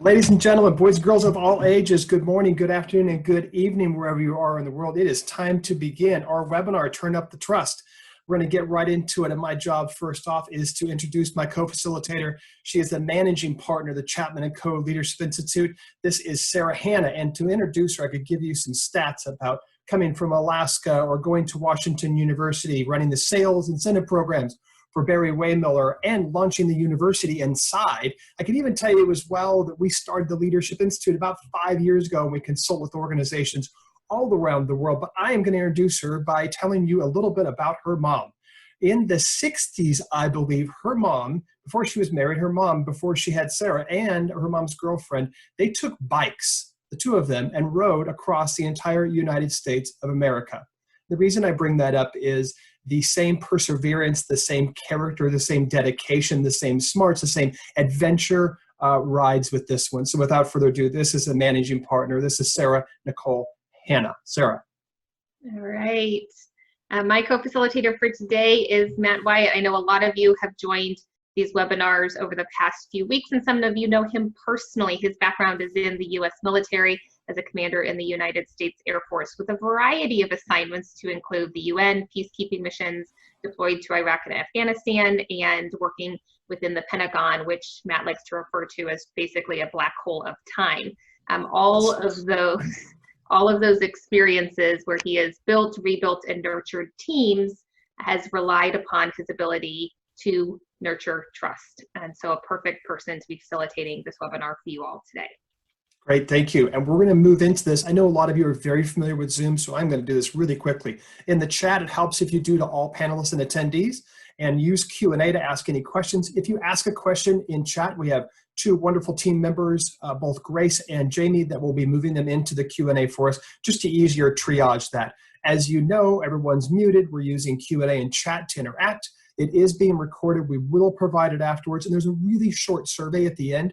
Ladies and gentlemen, boys and girls of all ages, good morning, good afternoon, and good evening, wherever you are in the world. It is time to begin our webinar, Turn Up the Trust. We're going to get right into it, and my job first off is to introduce my co-facilitator. She is the managing partner of the Chapman & Co. Leadership Institute. This is Sarah Hanna, and to introduce her, I could give you some stats about coming from Alaska or going to Washington University, running the sales incentive programs for Barry Waymiller, and launching the university inside. I can even tell you as well that we started the Leadership Institute about 5 years ago, and we consult with organizations all around the world. But I am going to introduce her by telling you a little bit about her mom. In the 60s, I believe, her mom, before she was married, her mom, before she had Sarah, and her mom's girlfriend, they took bikes, the two of them, and rode across the entire United States of America. The reason I bring that up is the same perseverance, the same character, the same dedication, the same smarts, the same adventure rides with this one. So without further ado, this is a managing partner. This is Sarah Nicole Hanna. Sarah. All right. My co-facilitator for today is Matt Wyatt. I know a lot of you have joined these webinars over the past few weeks, and some of you know him personally. His background is in the U.S. military as a commander in the United States Air Force with a variety of assignments to include the UN peacekeeping missions, deployed to Iraq and Afghanistan, and working within the Pentagon, which Matt likes to refer to as basically a black hole of time. All of those experiences where he has built, rebuilt, and nurtured teams has relied upon his ability to nurture trust. And so a perfect person to be facilitating this webinar for you all today. Great, thank you. And we're going to move into this. I know a lot of you are very familiar with Zoom, so I'm going to do this really quickly. In the chat, it helps if you do to all panelists and attendees, and use Q&A to ask any questions. If you ask a question in chat, we have two wonderful team members, both Grace and Jamie, that will be moving them into the Q&A for us, just to easier triage that. As you know, everyone's muted. We're using Q&A and chat to interact. It is being recorded. We will provide it afterwards, and there's a really short survey at the end.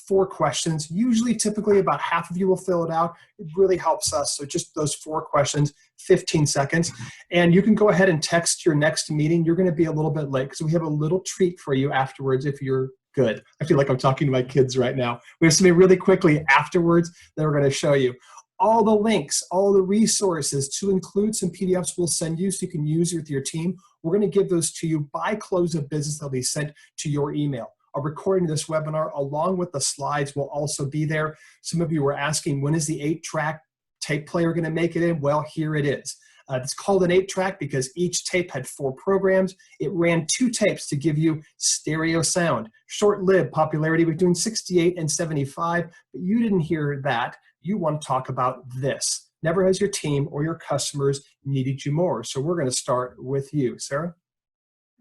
4 questions, typically about half of you will fill it out. It really helps us. So just those 4 questions, 15 seconds. And you can go ahead and text your next meeting. You're going to be a little bit late because we have a little treat for you afterwards if you're good. I feel like I'm talking to my kids right now. We have something really quickly afterwards that we're going to show you. All the links, all the resources, to include some PDFs we'll send you so you can use with your team. We're going to give those to you by close of business. They'll be sent to your email. A recording of this webinar along with the slides will also be there. Some of you were asking, when is the 8-track tape player going to make it in? Well, here it is. It's called an 8-track because each tape had 4 programs. It ran 2 tapes to give you stereo sound. Short-lived popularity between 68 and 75, but you didn't hear that. You want to talk about this. Never has your team or your customers needed you more. So we're going to start with you, Sarah.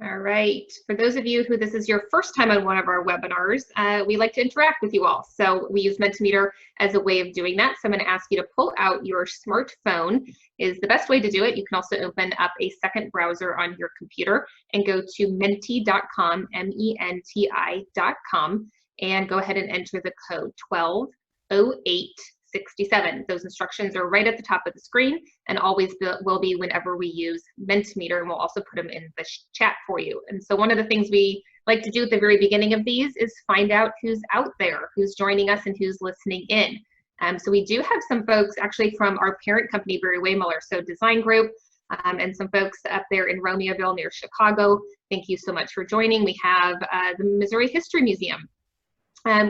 All right. For those of you who this is your first time on one of our webinars, we like to interact with you all. So we use Mentimeter as a way of doing that. So I'm going to ask you to pull out your smartphone is the best way to do it. You can also open up a second browser on your computer and go to menti.com, menti.com, and go ahead and enter the code 120867. Those instructions are right at the top of the screen and always will be whenever we use Mentimeter, and we'll also put them in the chat for you. And so one of the things we like to do at the very beginning of these is find out who's out there, who's joining us, and who's listening in. So we do have some folks actually from our parent company, Barry Waymiller, so Design Group, and some folks up there in Romeoville near Chicago. Thank you so much for joining. We have the Missouri History Museum,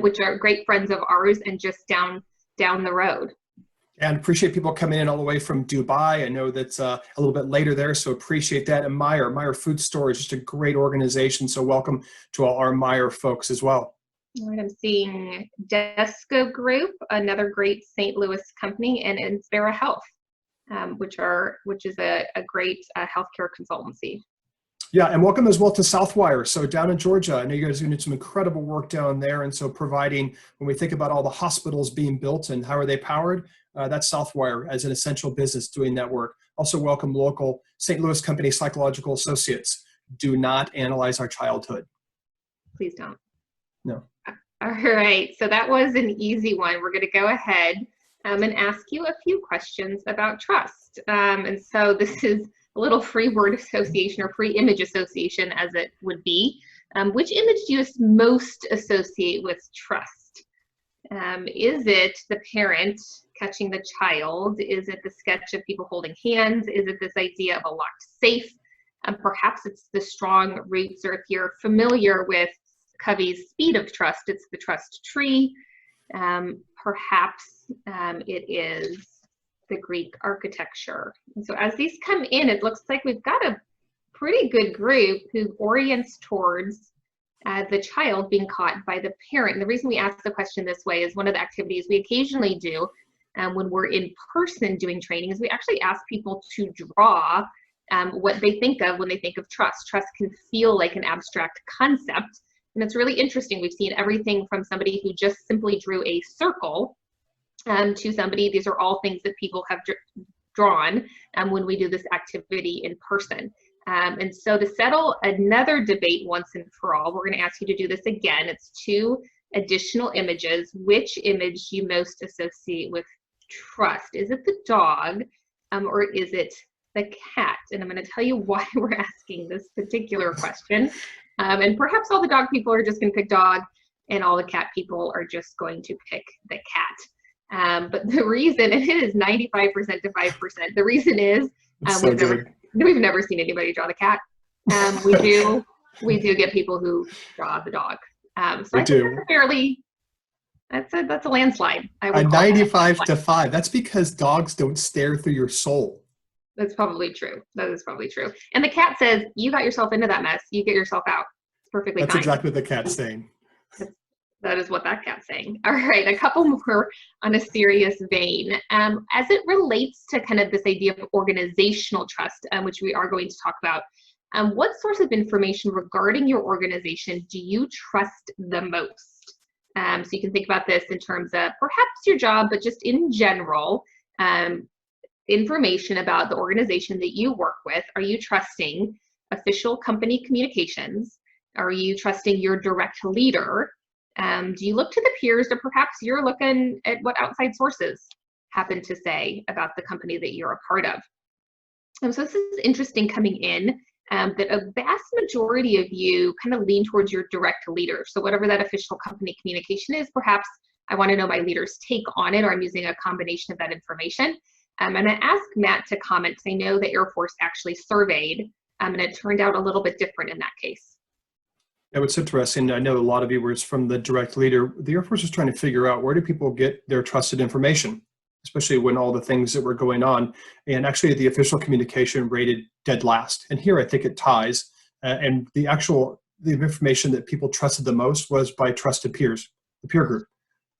which are great friends of ours and just down the road. And appreciate people coming in all the way from Dubai. I know that's a little bit later there, so appreciate that. And Meyer Food Store is just a great organization, so welcome to all our Meyer folks as well. All right, I'm seeing Desco Group, another great St. Louis company, and Inspira Health, which is a great healthcare consultancy. Yeah, and welcome as well to Southwire. So down in Georgia, I know you guys are doing some incredible work down there. And so providing, when we think about all the hospitals being built and how are they powered, that's Southwire as an essential business doing that work. Also welcome local St. Louis company Psychological Associates. Do not analyze our childhood. Please don't. No. All right, so that was an easy one. We're going to go ahead and ask you a few questions about trust. And so this is a little free word association or free image association as it would be. Which image do you most associate with trust? Is it the parent catching the child? Is it the sketch of people holding hands? Is it this idea of a locked safe? Perhaps it's the strong roots, or if you're familiar with Covey's speed of trust, it's the trust tree. Perhaps it is the Greek architecture. And so as these come in, it looks like we've got a pretty good group who orients towards the child being caught by the parent. And the reason we ask the question this way is one of the activities we occasionally do when we're in person doing training is we actually ask people to draw what they think of when they think of trust. Trust can feel like an abstract concept. And it's really interesting. We've seen everything from somebody who just simply drew a circle to somebody, these are all things that people have drawn when we do this activity in person. And so to settle another debate once and for all, we're going to ask you to do this again. It's 2 additional images. Which image do you most associate with trust? Is it the dog or is it the cat? And I'm going to tell you why we're asking this particular question. And perhaps all the dog people are just going to pick dog and all the cat people are just going to pick the cat. But the reason, and it is 95% to 5%, the reason is we've never seen anybody draw the cat. We do get people who draw the dog. So I think that's a landslide. A 95 to 5. That's because dogs don't stare through your soul. That's probably true. That is probably true. And the cat says, you got yourself into that mess. You get yourself out. It's perfectly fine. That's exactly what the cat's saying. That is what that cat's saying. All right, a couple more on a serious vein. As it relates to kind of this idea of organizational trust, which we are going to talk about, what source of information regarding your organization do you trust the most? So you can think about this in terms of perhaps your job, but just in general, information about the organization that you work with. Are you trusting official company communications? Are you trusting your direct leader? Do you look to the peers, or perhaps you're looking at what outside sources happen to say about the company that you're a part of? So this is interesting coming in, that a vast majority of you kind of lean towards your direct leader. So whatever that official company communication is, perhaps I want to know my leader's take on it, or I'm using a combination of that information. And I asked Matt to comment because I know the Air Force actually surveyed, and it turned out a little bit different in that case. Yeah, what's interesting, I know a lot of you were from the direct leader. The Air Force is trying to figure out, where do people get their trusted information, especially when all the things that were going on. And actually the official communication rated dead last. And here I think it ties. And the information that people trusted the most was by trusted peers, the peer group.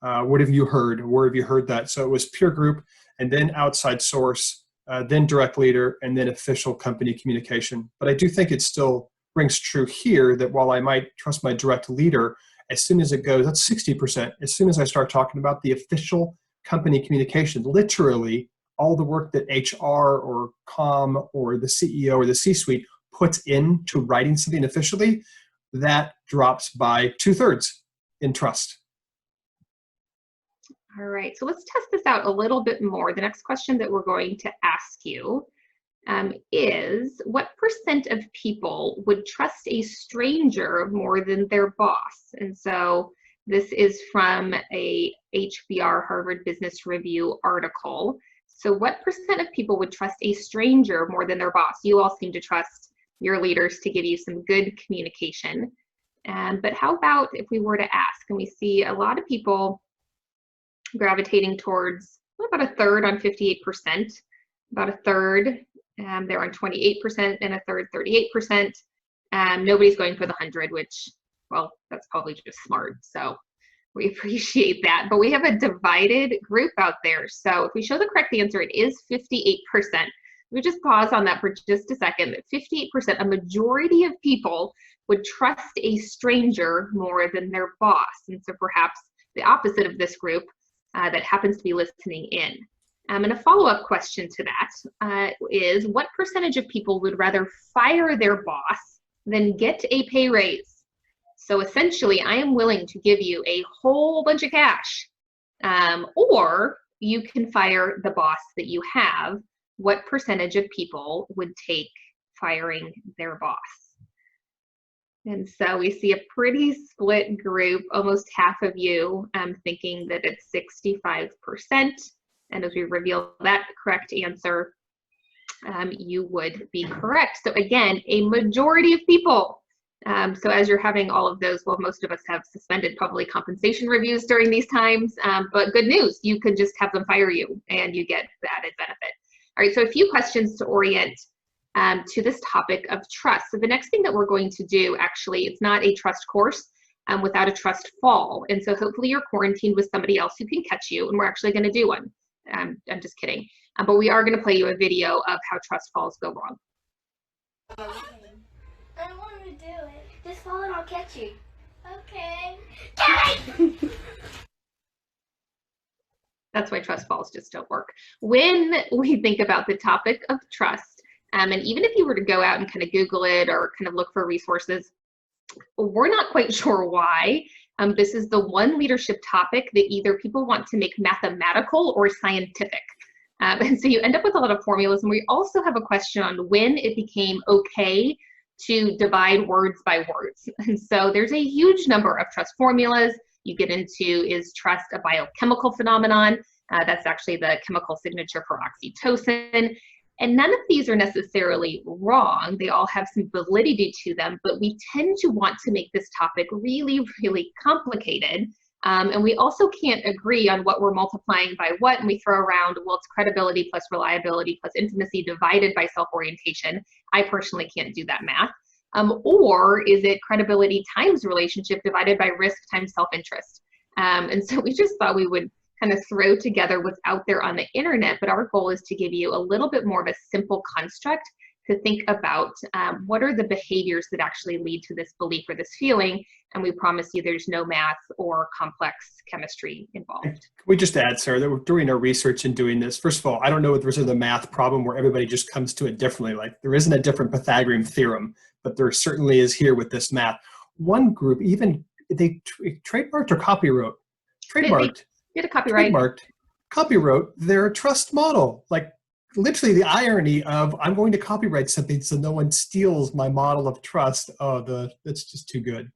What have you heard? Where have you heard that? So it was peer group, and then outside source, then direct leader, and then official company communication. But I do think it still rings true here that while I might trust my direct leader, as soon as it goes, that's 60%. As soon as I start talking about the official company communication, literally all the work that HR or comm or the CEO or the C-suite puts into writing something officially, that drops by 2/3 in trust. All right, so let's test this out a little bit more. The next question that we're going to ask you is, what % of people would trust a stranger more than their boss? And so this is from a HBR, Harvard Business Review article. So what % of people would trust a stranger more than their boss? You all seem to trust your leaders to give you some good communication. But how about if we were to ask, and we see a lot of people gravitating towards about a third on 58%, about a third they're on 28%, and a third 38%. Nobody's going for the 100, which, well, that's probably just smart. So we appreciate that. But we have a divided group out there. So if we show the correct answer, it is 58%. We just pause on that for just a second. 58%, a majority of people would trust a stranger more than their boss. And so perhaps the opposite of this group that happens to be listening in. And a follow-up question to that is, what % of people would rather fire their boss than get a pay raise? So essentially, I am willing to give you a whole bunch of cash, or you can fire the boss that you have. What % of people would take firing their boss? And so we see a pretty split group, almost half of you thinking that it's 65%. And as we reveal that correct answer, you would be correct. So again, a majority of people. So as you're having all of those, well, most of us have suspended probably compensation reviews during these times, but good news, you could just have them fire you and you get the added benefit. All right, so a few questions to orient to this topic of trust. So the next thing that we're going to do, actually, it's not a trust course without a trust fall. And so hopefully you're quarantined with somebody else who can catch you, and we're actually going to do one. I'm just kidding. But we are going to play you a video of how trust falls go wrong. I don't want to do it. Just fall and I'll catch you. Okay. Get That's why trust falls just don't work. When we think about the topic of trust, and even if you were to go out and kind of Google it or kind of look for resources, we're not quite sure why. This is the one leadership topic that either people want to make mathematical or scientific. And so you end up with a lot of formulas. And we also have a question on when it became okay to divide words by words. And so there's a huge number of trust formulas. You get into, is trust a biochemical phenomenon? That's actually the chemical signature for oxytocin. And none of these are necessarily wrong. They all have some validity to them, but we tend to want to make this topic really, really complicated. And we also can't agree on what we're multiplying by what, and we throw around, well, it's credibility plus reliability plus intimacy divided by self-orientation. I personally can't do that math. Or is it credibility times relationship divided by risk times self-interest? And so we just thought we would kind of throw together what's out there on the internet, but our goal is to give you a little bit more of a simple construct to think about what are the behaviors that actually lead to this belief or this feeling, and we promise you there's no math or complex chemistry involved. Can we just add, Sarah, that we're doing our research and doing this? First of all, I don't know if there's a math problem where everybody just comes to it differently. Like there isn't a different Pythagorean theorem, but there certainly is here with this math. One group, even they trademarked or copyright? Trademarked. They did a copyright. Copyright their trust model. Like literally the irony of I'm going to copyright something so no one steals my model of trust. Oh, that's just too good.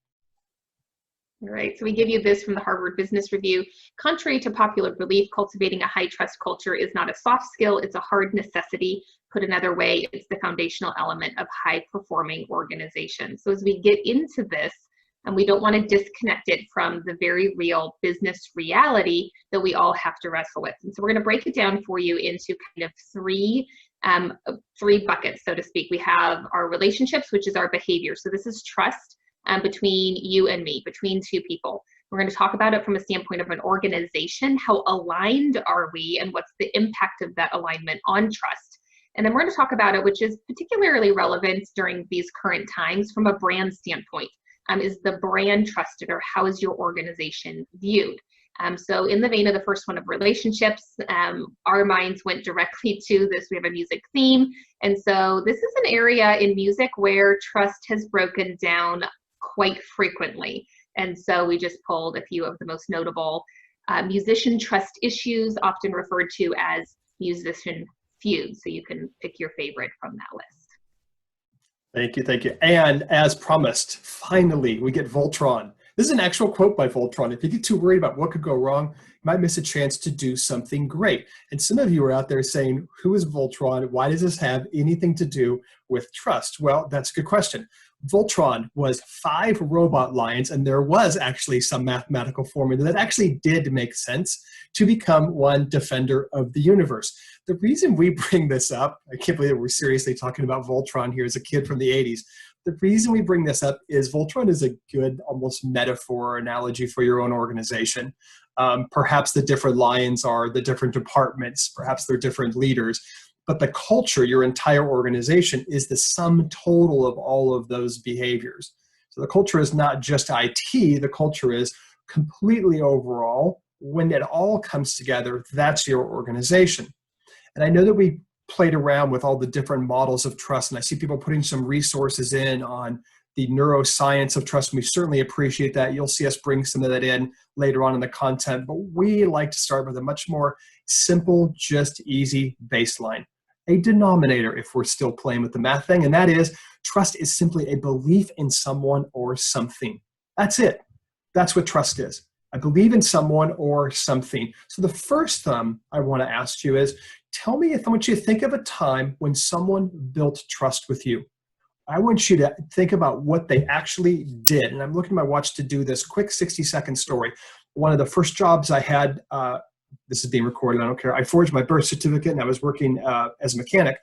All right, so we give you this from the Harvard Business Review. Contrary to popular belief, cultivating a high trust culture is not a soft skill, it's a hard necessity. Put another way, it's the foundational element of high performing organizations. So as we get into this, and we don't want to disconnect it from the very real business reality that we all have to wrestle with. And so we're going to break it down for you into kind of three buckets, so to speak. We have our relationships, which is our behavior. So this is trust between you and me, between two people. We're going to talk about it from a standpoint of an organization. How aligned are we, and what's the impact of that alignment on trust? And then we're going to talk about it, which is particularly relevant during these current times from a brand standpoint. Is the brand trusted, or how is your organization viewed? So in the vein of the first one of relationships, our minds went directly to this. We have a music theme. And so this is an area in music where trust has broken down quite frequently. And so we just pulled a few of the most notable musician trust issues, often referred to as musician feuds. So you can pick your favorite from that list. Thank you, thank you. And as promised, finally, we get Voltron. This is an actual quote by Voltron. If you get too worried about what could go wrong, you might miss a chance to do something great. And some of you are out there saying, who is Voltron? Why does this have anything to do with trust? Well, that's a good question. Voltron was 5 robot lions, and there was actually some mathematical formula that actually did make sense to become one defender of the universe. The reason we bring this up, I can't believe that we're seriously talking about Voltron here as a kid from the 80s. The reason we bring this up is Voltron is a good almost metaphor or analogy for your own organization. Perhaps the different lions are the different departments, perhaps they're different leaders, but the culture, your entire organization, is the sum total of all of those behaviors. So the culture is not just IT, the culture is completely overall. When it all comes together, that's your organization. And I know that we played around with all the different models of trust, and I see people putting some resources in on the neuroscience of trust, and we certainly appreciate that. You'll see us bring some of that in later on in the content, but we like to start with a much more simple, just easy baseline. a denominator if we're still playing with the math thing, and that is trust is simply a belief in someone or something. That's it. That's what trust is. I believe in someone or something. So the first thing I want to ask you is, I want you to think of a time when someone built trust with you. I want you to think about what they actually did. And I'm looking at my watch to do this quick 60-second story. One of the first jobs I had, this is being recorded, I don't care. I forged my birth certificate and I was working as a mechanic.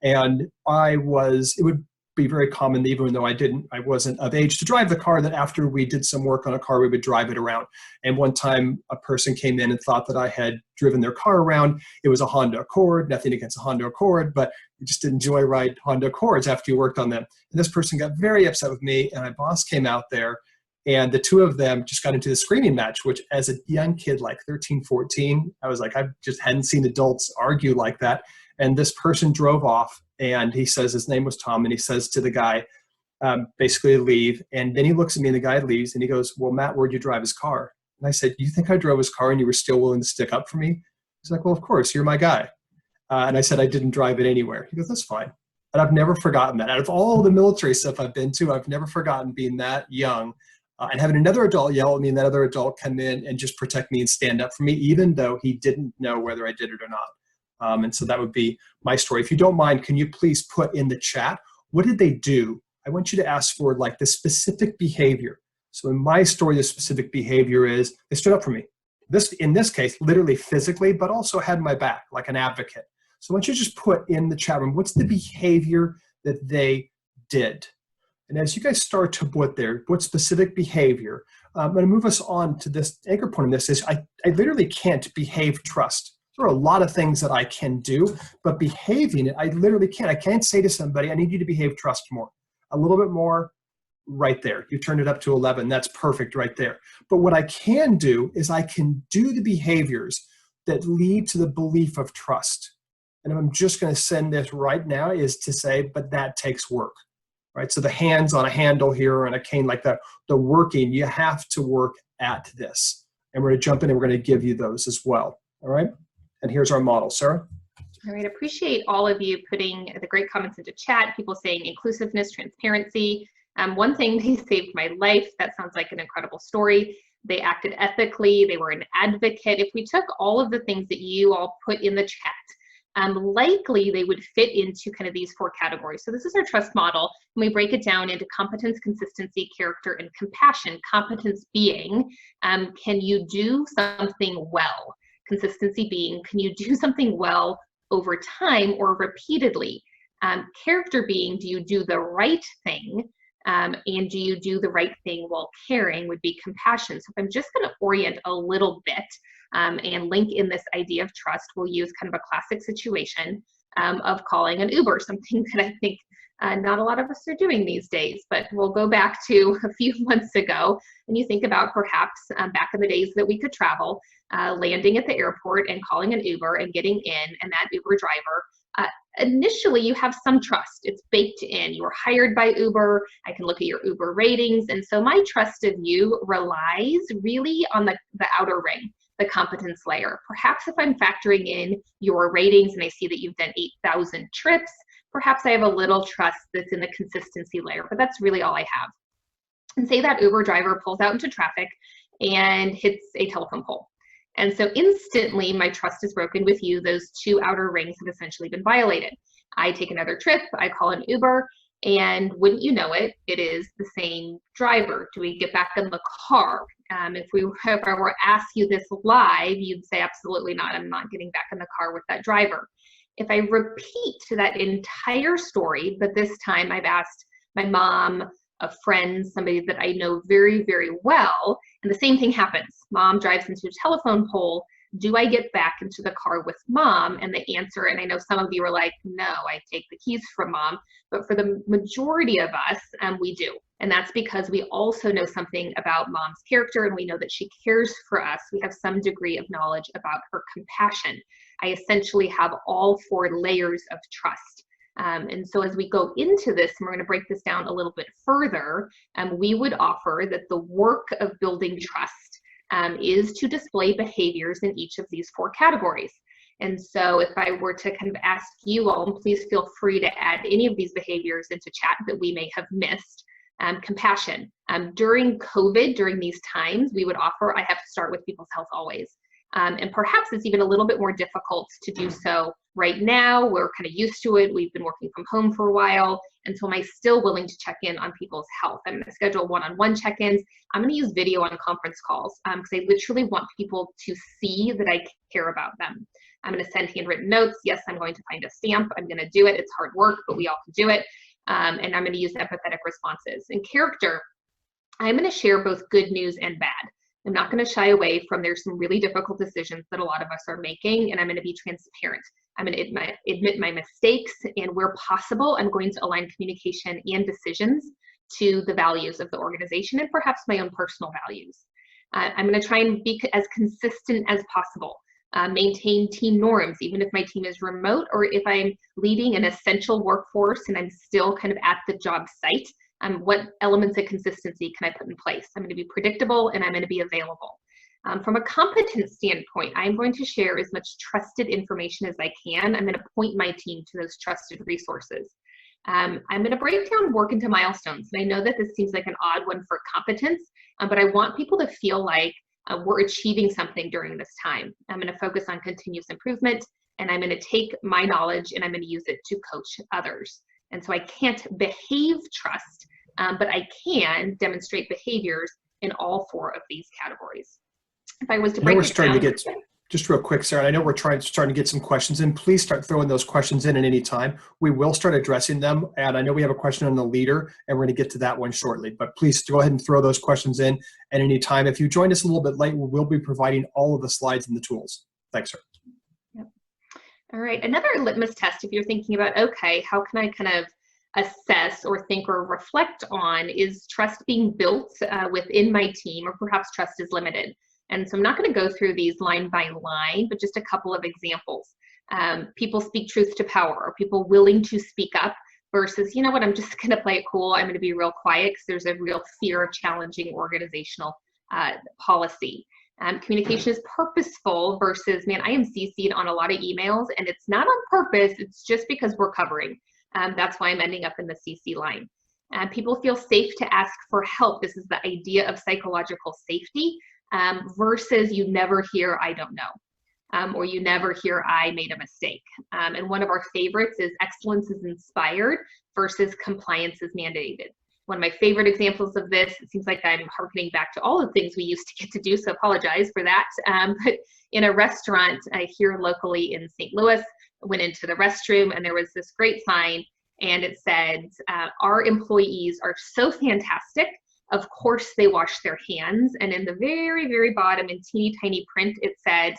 And it would be very common, even though I wasn't of age to drive the car, that after we did some work on a car, we would drive it around. And one time a person came in and thought that I had driven their car around. It was a Honda Accord, nothing against a Honda Accord, but you just didn't joyride Honda Accords after you worked on them. And this person got very upset with me, and my boss came out there, and the two of them just got into the screaming match, which as a young kid, like 13, 14, I was like, I just hadn't seen adults argue like that. And this person drove off, and he says, his name was Tom, and he says to the guy, basically leave. And then he looks at me and the guy leaves, and he goes, well, Matt, where'd you drive his car? And I said, you think I drove his car and you were still willing to stick up for me? He's like, well, of course, you're my guy. And I said, I didn't drive it anywhere. He goes, that's fine. And I've never forgotten that. Out of all the military stuff I've been to, I've never forgotten being that young and having another adult yell at me and that other adult come in and just protect me and stand up for me, even though he didn't know whether I did it or not. And so that would be my story. If you don't mind, can you please put in the chat, what did they do? I want you to ask for like the specific behavior. So in my story, the specific behavior is they stood up for me. In this case, literally physically, but also had my back like an advocate. So I want you to just put in the chat room, what's the behavior that they did? And as you guys start to put there, what specific behavior, I'm going to move us on to this anchor point in this is I literally can't behave trust. There are a lot of things that I can do, but behaving it, I literally can't. I can't say to somebody, I need you to behave trust more. A little bit more right there. You turned it up to 11. That's perfect right there. But what I can do is I can do the behaviors that lead to the belief of trust. And I'm just going to send this right now is to say, but that takes work, right? So the hands on a handle here or on a cane like that, the working, you have to work at this. And we're going to jump in and we're going to give you those as well. All right. And here's our model. Sarah? All right, appreciate all of you putting the great comments into chat, people saying inclusiveness, transparency. One thing, they saved my life. That sounds like an incredible story. They acted ethically. They were an advocate. If we took all of the things that you all put in the chat, likely they would fit into kind of these 4 categories. So this is our trust model, and we break it down into competence, consistency, character, and compassion. Competence being, can you do something well? Consistency being, can you do something well over time or repeatedly? Character being, do you do the right thing? And do you do the right thing while caring would be compassion. So if I'm just going to orient a little bit and link in this idea of trust, we'll use kind of a classic situation of calling an Uber, something that I think not a lot of us are doing these days, but we'll go back to a few months ago, and you think about perhaps back in the days that we could travel, landing at the airport and calling an Uber and getting in, and that Uber driver, initially you have some trust. It's baked in. You were hired by Uber. I can look at your Uber ratings, and so my trust of you relies really on the outer ring, the competence layer. Perhaps if I'm factoring in your ratings and I see that you've done 8,000 trips, perhaps I have a little trust that's in the consistency layer, but that's really all I have. And say that Uber driver pulls out into traffic and hits a telephone pole. And so instantly my trust is broken with you. Those 2 outer rings have essentially been violated. I take another trip, I call an Uber, and wouldn't you know it, it is the same driver. Do we get back in the car? If I were to ask you this live, you'd say absolutely not. I'm not getting back in the car with that driver. If I repeat that entire story, but this time I've asked my mom, a friend, somebody that I know very, very well, and the same thing happens. Mom drives into a telephone pole. Do I get back into the car with mom? And the answer, and I know some of you are like, no, I take the keys from mom, but for the majority of us, we do. And that's because we also know something about mom's character, and we know that she cares for us. We have some degree of knowledge about her compassion. I essentially have all 4 layers of trust. And so as we go into this, and we're going to break this down a little bit further, we would offer that the work of building trust is to display behaviors in each of these 4 categories. And so if I were to kind of ask you all, and please feel free to add any of these behaviors into chat that we may have missed. Compassion. During COVID, during these times, we would offer, I have to start with people's health always. And perhaps it's even a little bit more difficult to do so right now. We're kind of used to it. We've been working from home for a while. And so am I still willing to check in on people's health? I'm going to schedule one-on-one check-ins. I'm going to use video on conference calls because I literally want people to see that I care about them. I'm going to send handwritten notes. Yes, I'm going to find a stamp. I'm going to do it. It's hard work, but we all can do it. And I'm going to use empathetic responses. In character, I'm going to share both good news and bad. I'm not going to shy away from there's some really difficult decisions that a lot of us are making, and I'm going to be transparent. I'm going to admit my mistakes, and where possible, I'm going to align communication and decisions to the values of the organization and perhaps my own personal values. I'm going to try and be as consistent as possible. Maintain team norms, even if my team is remote or if I'm leading an essential workforce and I'm still kind of at the job site. What elements of consistency can I put in place? I'm going to be predictable and I'm going to be available. From a competence standpoint, I'm going to share as much trusted information as I can. I'm going to point my team to those trusted resources. I'm going to break down work into milestones. And I know that this seems like an odd one for competence, but I want people to feel like we're achieving something during this time. I'm going to focus on continuous improvement, and I'm going to take my knowledge and I'm going to use it to coach others. And so I can't behave trust, but I can demonstrate behaviors in all four of these categories. If I was to break it down, just real quick, Sarah, I know we're starting to get some questions in. Please start throwing those questions in at any time. We will start addressing them. And I know we have a question on the leader, and we're going to get to that one shortly. But please go ahead and throw those questions in at any time. If you joined us a little bit late, we will be providing all of the slides and the tools. Thanks, sir. Yep. All right. Another litmus test, if you're thinking about, okay, how can I kind of assess or think or reflect on, is trust being built within my team, or perhaps trust is limited? And so I'm not going to go through these line by line, but just a couple of examples. People speak truth to power. Are people willing to speak up versus, you know what, I'm just going to play it cool. I'm going to be real quiet because there's a real fear of challenging organizational policy. Communication is purposeful versus, man, I am CC'd on a lot of emails and it's not on purpose. It's just because we're covering. That's why I'm ending up in the CC line. People feel safe to ask for help. This is the idea of psychological safety. Versus you never hear, I don't know, or you never hear, I made a mistake. And one of our favorites is excellence is inspired versus compliance is mandated. One of my favorite examples of this, it seems like I'm harkening back to all the things we used to get to do, so apologize for that. But in a restaurant here locally in St. Louis, I went into the restroom and there was this great sign and it said, our employees are so fantastic. Of course, they wash their hands. And in the very, very bottom in teeny tiny print, it said,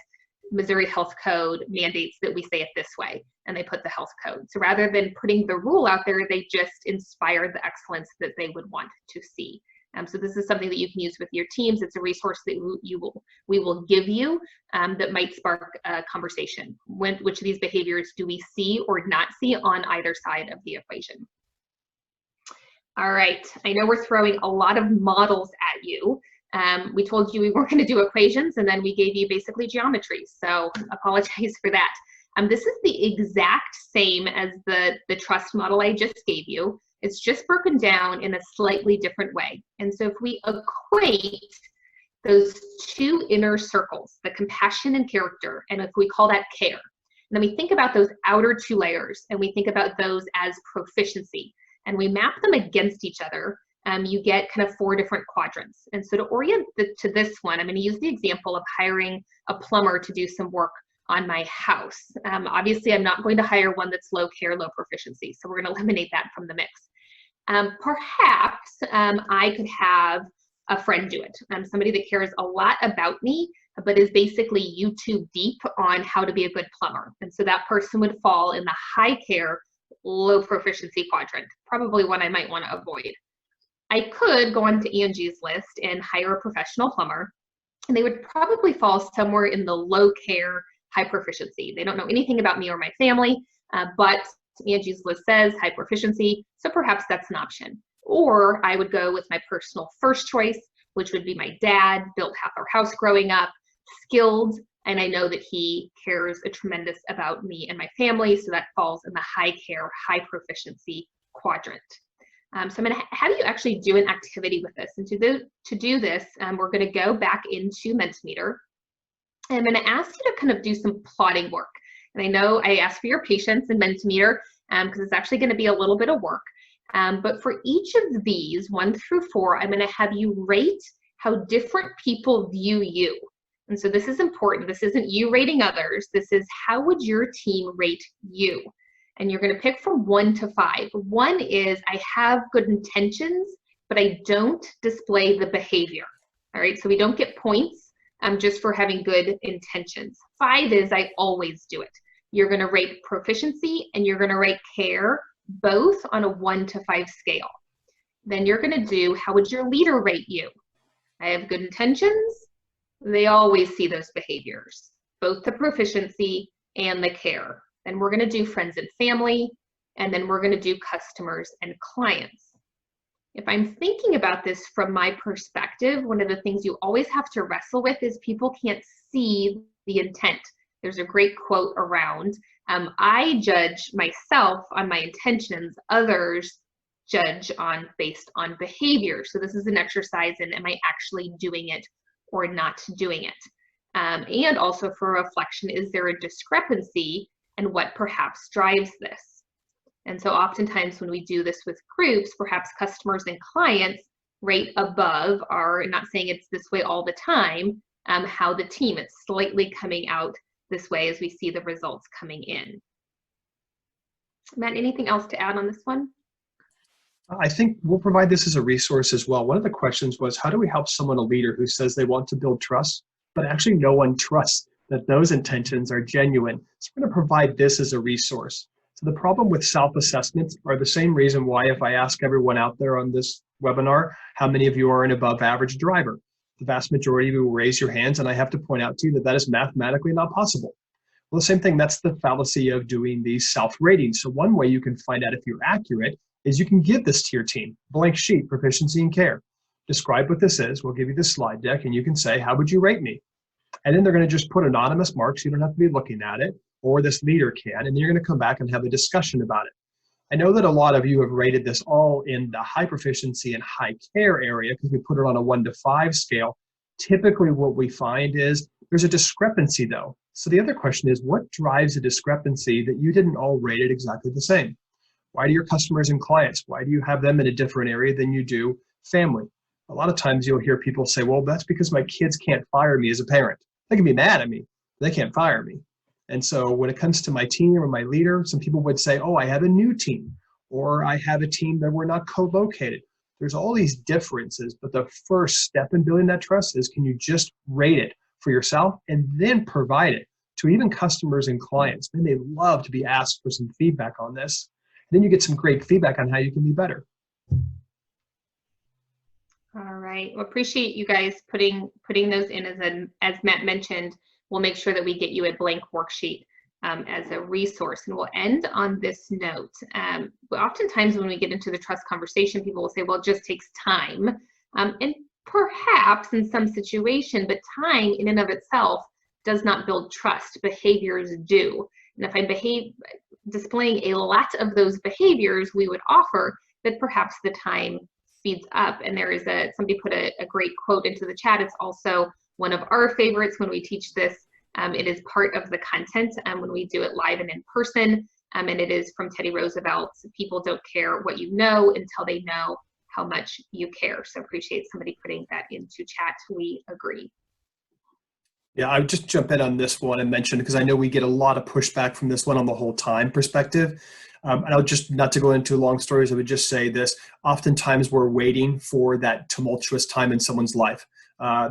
Missouri Health Code mandates that we say it this way. And they put the health code. So rather than putting the rule out there, they just inspired the excellence that they would want to see. So this is something that you can use with your teams. It's a resource that we will give you that might spark a conversation. Which of these behaviors do we see or not see on either side of the equation? All right, I know we're throwing a lot of models at you. We told you we weren't going to do equations, and then we gave you basically geometry, so apologize for that. This is the exact same as the trust model I just gave you. It's just broken down in a slightly different way. And so if we equate those two inner circles, the compassion and character, and if we call that care, and then we think about those outer two layers, and we think about those as proficiency, and we map them against each other, you get kind of 4 different quadrants. And so to orient to this one, I'm going to use the example of hiring a plumber to do some work on my house. Obviously, I'm not going to hire one that's low care, low proficiency. So we're going to eliminate that from the mix. Perhaps I could have a friend do it. Somebody that cares a lot about me, but is basically YouTube deep on how to be a good plumber. And so that person would fall in the high care, low proficiency quadrant, probably one I might want to avoid. I could go onto Angie's list and hire a professional plumber, and they would probably fall somewhere in the low care, high proficiency. They don't know anything about me or my family, but Angie's list says high proficiency, so perhaps that's an option. Or I would go with my personal first choice, which would be my dad, built half our house growing up, skilled, And I know that he cares a tremendous about me and my family, so that falls in the high care, high proficiency quadrant. So I'm going to have you actually do an activity with this. And to do this, we're going to go back into Mentimeter. And I'm going to ask you to kind of do some plotting work. And I know I asked for your patience in Mentimeter because it's actually going to be a little bit of work. But for each of these, 1 through 4, I'm going to have you rate how different people view you. And so this is important. This isn't you rating others. This is how would your team rate you? And you're going to pick from 1 to 5. 1 is I have good intentions, but I don't display the behavior. All right, so we don't get points just for having good intentions. 5 is I always do it. You're going to rate proficiency and you're going to rate care, both on a 1 to 5 scale. Then you're going to do how would your leader rate you? I have good intentions. They always see those behaviors, both the proficiency and the care. Then we're going to do friends and family, and then we're going to do customers and clients. If I'm thinking about this from my perspective, one of the things you always have to wrestle with is people can't see the intent. There's a great quote around, I judge myself on my intentions, others judge based on behavior. So this is an exercise in am I actually doing it or not doing it? And also for reflection, is there a discrepancy and what perhaps drives this? And so oftentimes when we do this with groups, perhaps customers and clients rate above our, not saying it's this way all the time, how the team, it's slightly coming out this way as we see the results coming in. Matt, anything else to add on this one? I think we'll provide this as a resource as well. One of the questions was, how do we help someone, a leader who says they want to build trust, but actually no one trusts that those intentions are genuine? So we're going to provide this as a resource. So the problem with self-assessments are the same reason why if I ask everyone out there on this webinar, how many of you are an above average driver? The vast majority of you will raise your hands, and I have to point out to you that that is mathematically not possible. Well, the same thing, that's the fallacy of doing these self-ratings. So one way you can find out if you're accurate is you can give this to your team, blank sheet, proficiency and care. Describe what this is. We'll give you the slide deck and you can say, how would you rate me? And then they're going to just put anonymous marks. You don't have to be looking at it, or this leader can, and then you're going to come back and have a discussion about it. I know that a lot of you have rated this all in the high proficiency and high care area because we put it on a 1 to 5 scale. Typically what we find is there's a discrepancy though. So the other question is, what drives a discrepancy that you didn't all rate it exactly the same? Why do your customers and clients, why do you have them in a different area than you do family? A lot of times you'll hear people say, well, that's because my kids can't fire me as a parent. They can be mad at me, they can't fire me. And so when it comes to my team or my leader, some people would say, oh, I have a new team, or I have a team that we're not co-located. There's all these differences, but the first step in building that trust is, can you just rate it for yourself and then provide it to even customers and clients? And they love to be asked for some feedback on this. And then you get some great feedback on how you can be better. All right. Well, appreciate you guys putting those in as Matt mentioned. We'll make sure that we get you a blank worksheet as a resource. And we'll end on this note. Oftentimes when we get into the trust conversation, people will say, well, it just takes time. And perhaps in some situation, but time in and of itself does not build trust. Behaviors do. And if I'm displaying a lot of those behaviors, we would offer that perhaps the time speeds up. And there is somebody put a great quote into the chat. It's also one of our favorites when we teach this. It is part of the content when we do it live and in person. And it is from Teddy Roosevelt. People don't care what you know until they know how much you care. So appreciate somebody putting that into chat. We agree. Yeah, I would just jump in on this one and mention, because I know we get a lot of pushback from this one on the whole time perspective. And I'll just, not to go into long stories, I would just say this. Oftentimes we're waiting for that tumultuous time in someone's life.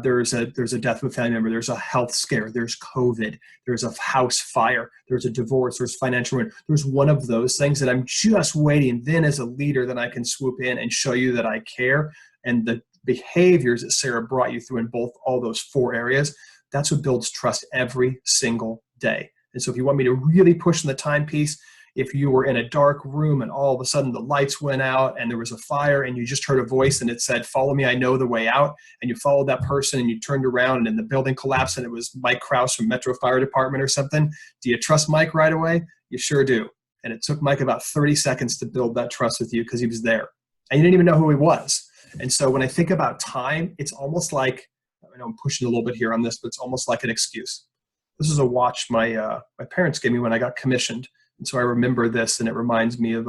There's a death of a family member, there's a health scare, there's COVID, there's a house fire, there's a divorce, there's financial ruin. There's one of those things that I'm just waiting. Then as a leader, that I can swoop in and show you that I care. And the behaviors that Sarah brought you through in all those 4 areas, that's what builds trust every single day. And so if you want me to really push in the timepiece, if you were in a dark room and all of a sudden the lights went out and there was a fire and you just heard a voice and it said, "Follow me, I know the way out," and you followed that person and you turned around and then the building collapsed and it was Mike Krause from Metro Fire Department or something, do you trust Mike right away? You sure do. And it took Mike about 30 seconds to build that trust with you because he was there. And you didn't even know who he was. And so when I think about time, it's almost like, I know I'm pushing a little bit here on this, but it's almost like an excuse. This is a watch my parents gave me when I got commissioned. And so I remember this, and it reminds me of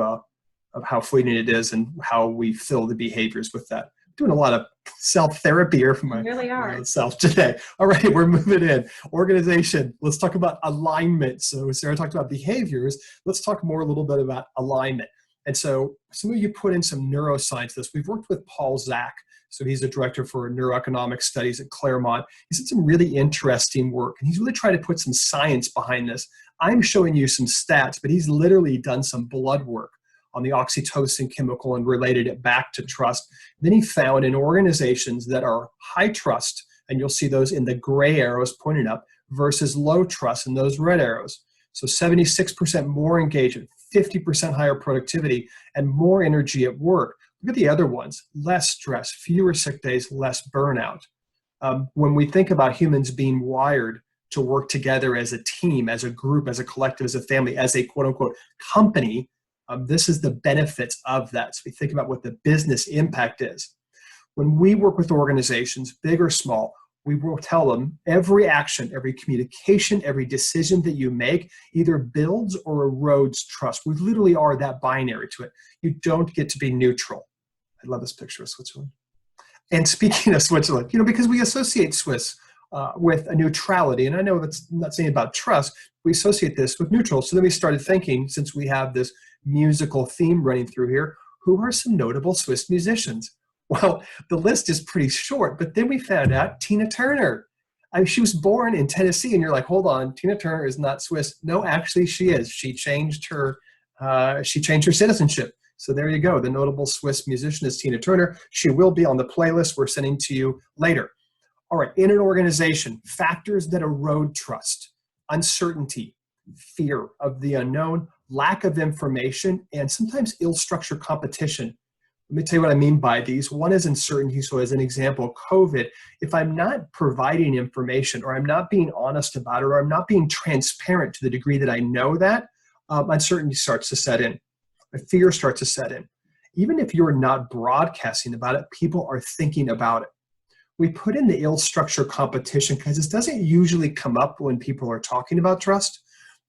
how fleeting it is and how we fill the behaviors with that. I'm doing a lot of self-therapy here for my own self today. All right, we're moving in. Organization. Let's talk about alignment. So Sarah talked about behaviors. Let's talk more a little bit about alignment. And so some of you put in some neuroscience this. We've worked with Paul Zak. So he's a director for neuroeconomic studies at Claremont. He's did some really interesting work, and he's really tried to put some science behind this. I'm showing you some stats, but he's literally done some blood work on the oxytocin chemical and related it back to trust. Then he found in organizations that are high trust, and you'll see those in the gray arrows pointed up, versus low trust in those red arrows. So 76% more engagement, 50% higher productivity, and more energy at work. Look at the other ones: less stress, fewer sick days, less burnout. When we think about humans being wired to work together as a team, as a group, as a collective, as a family, as a quote unquote company, this is the benefits of that. So we think about what the business impact is. When we work with organizations, big or small, we will tell them every action, every communication, every decision that you make either builds or erodes trust. We literally are that binary to it. You don't get to be neutral. I love this picture of Switzerland. And speaking of Switzerland, because we associate Swiss with a neutrality, and I know that's not saying about trust, we associate this with neutral. So then we started thinking, since we have this musical theme running through here, who are some notable Swiss musicians? Well, the list is pretty short, but then we found out Tina Turner. She was born in Tennessee, and you're like, hold on, Tina Turner is not Swiss. No, actually she is. She changed her citizenship. So there you go. The notable Swiss musician is Tina Turner. She will be on the playlist we're sending to you later. All right, in an organization, factors that erode trust: uncertainty, fear of the unknown, lack of information, and sometimes ill-structured competition. Let me tell you what I mean by these. One is uncertainty. So as an example, COVID, if I'm not providing information, or I'm not being honest about it, or I'm not being transparent to the degree that I know that, uncertainty starts to set in. Fear starts to set in. Even if you're not broadcasting about it, people are thinking about it. We put in the ill-structured competition because this doesn't usually come up when people are talking about trust.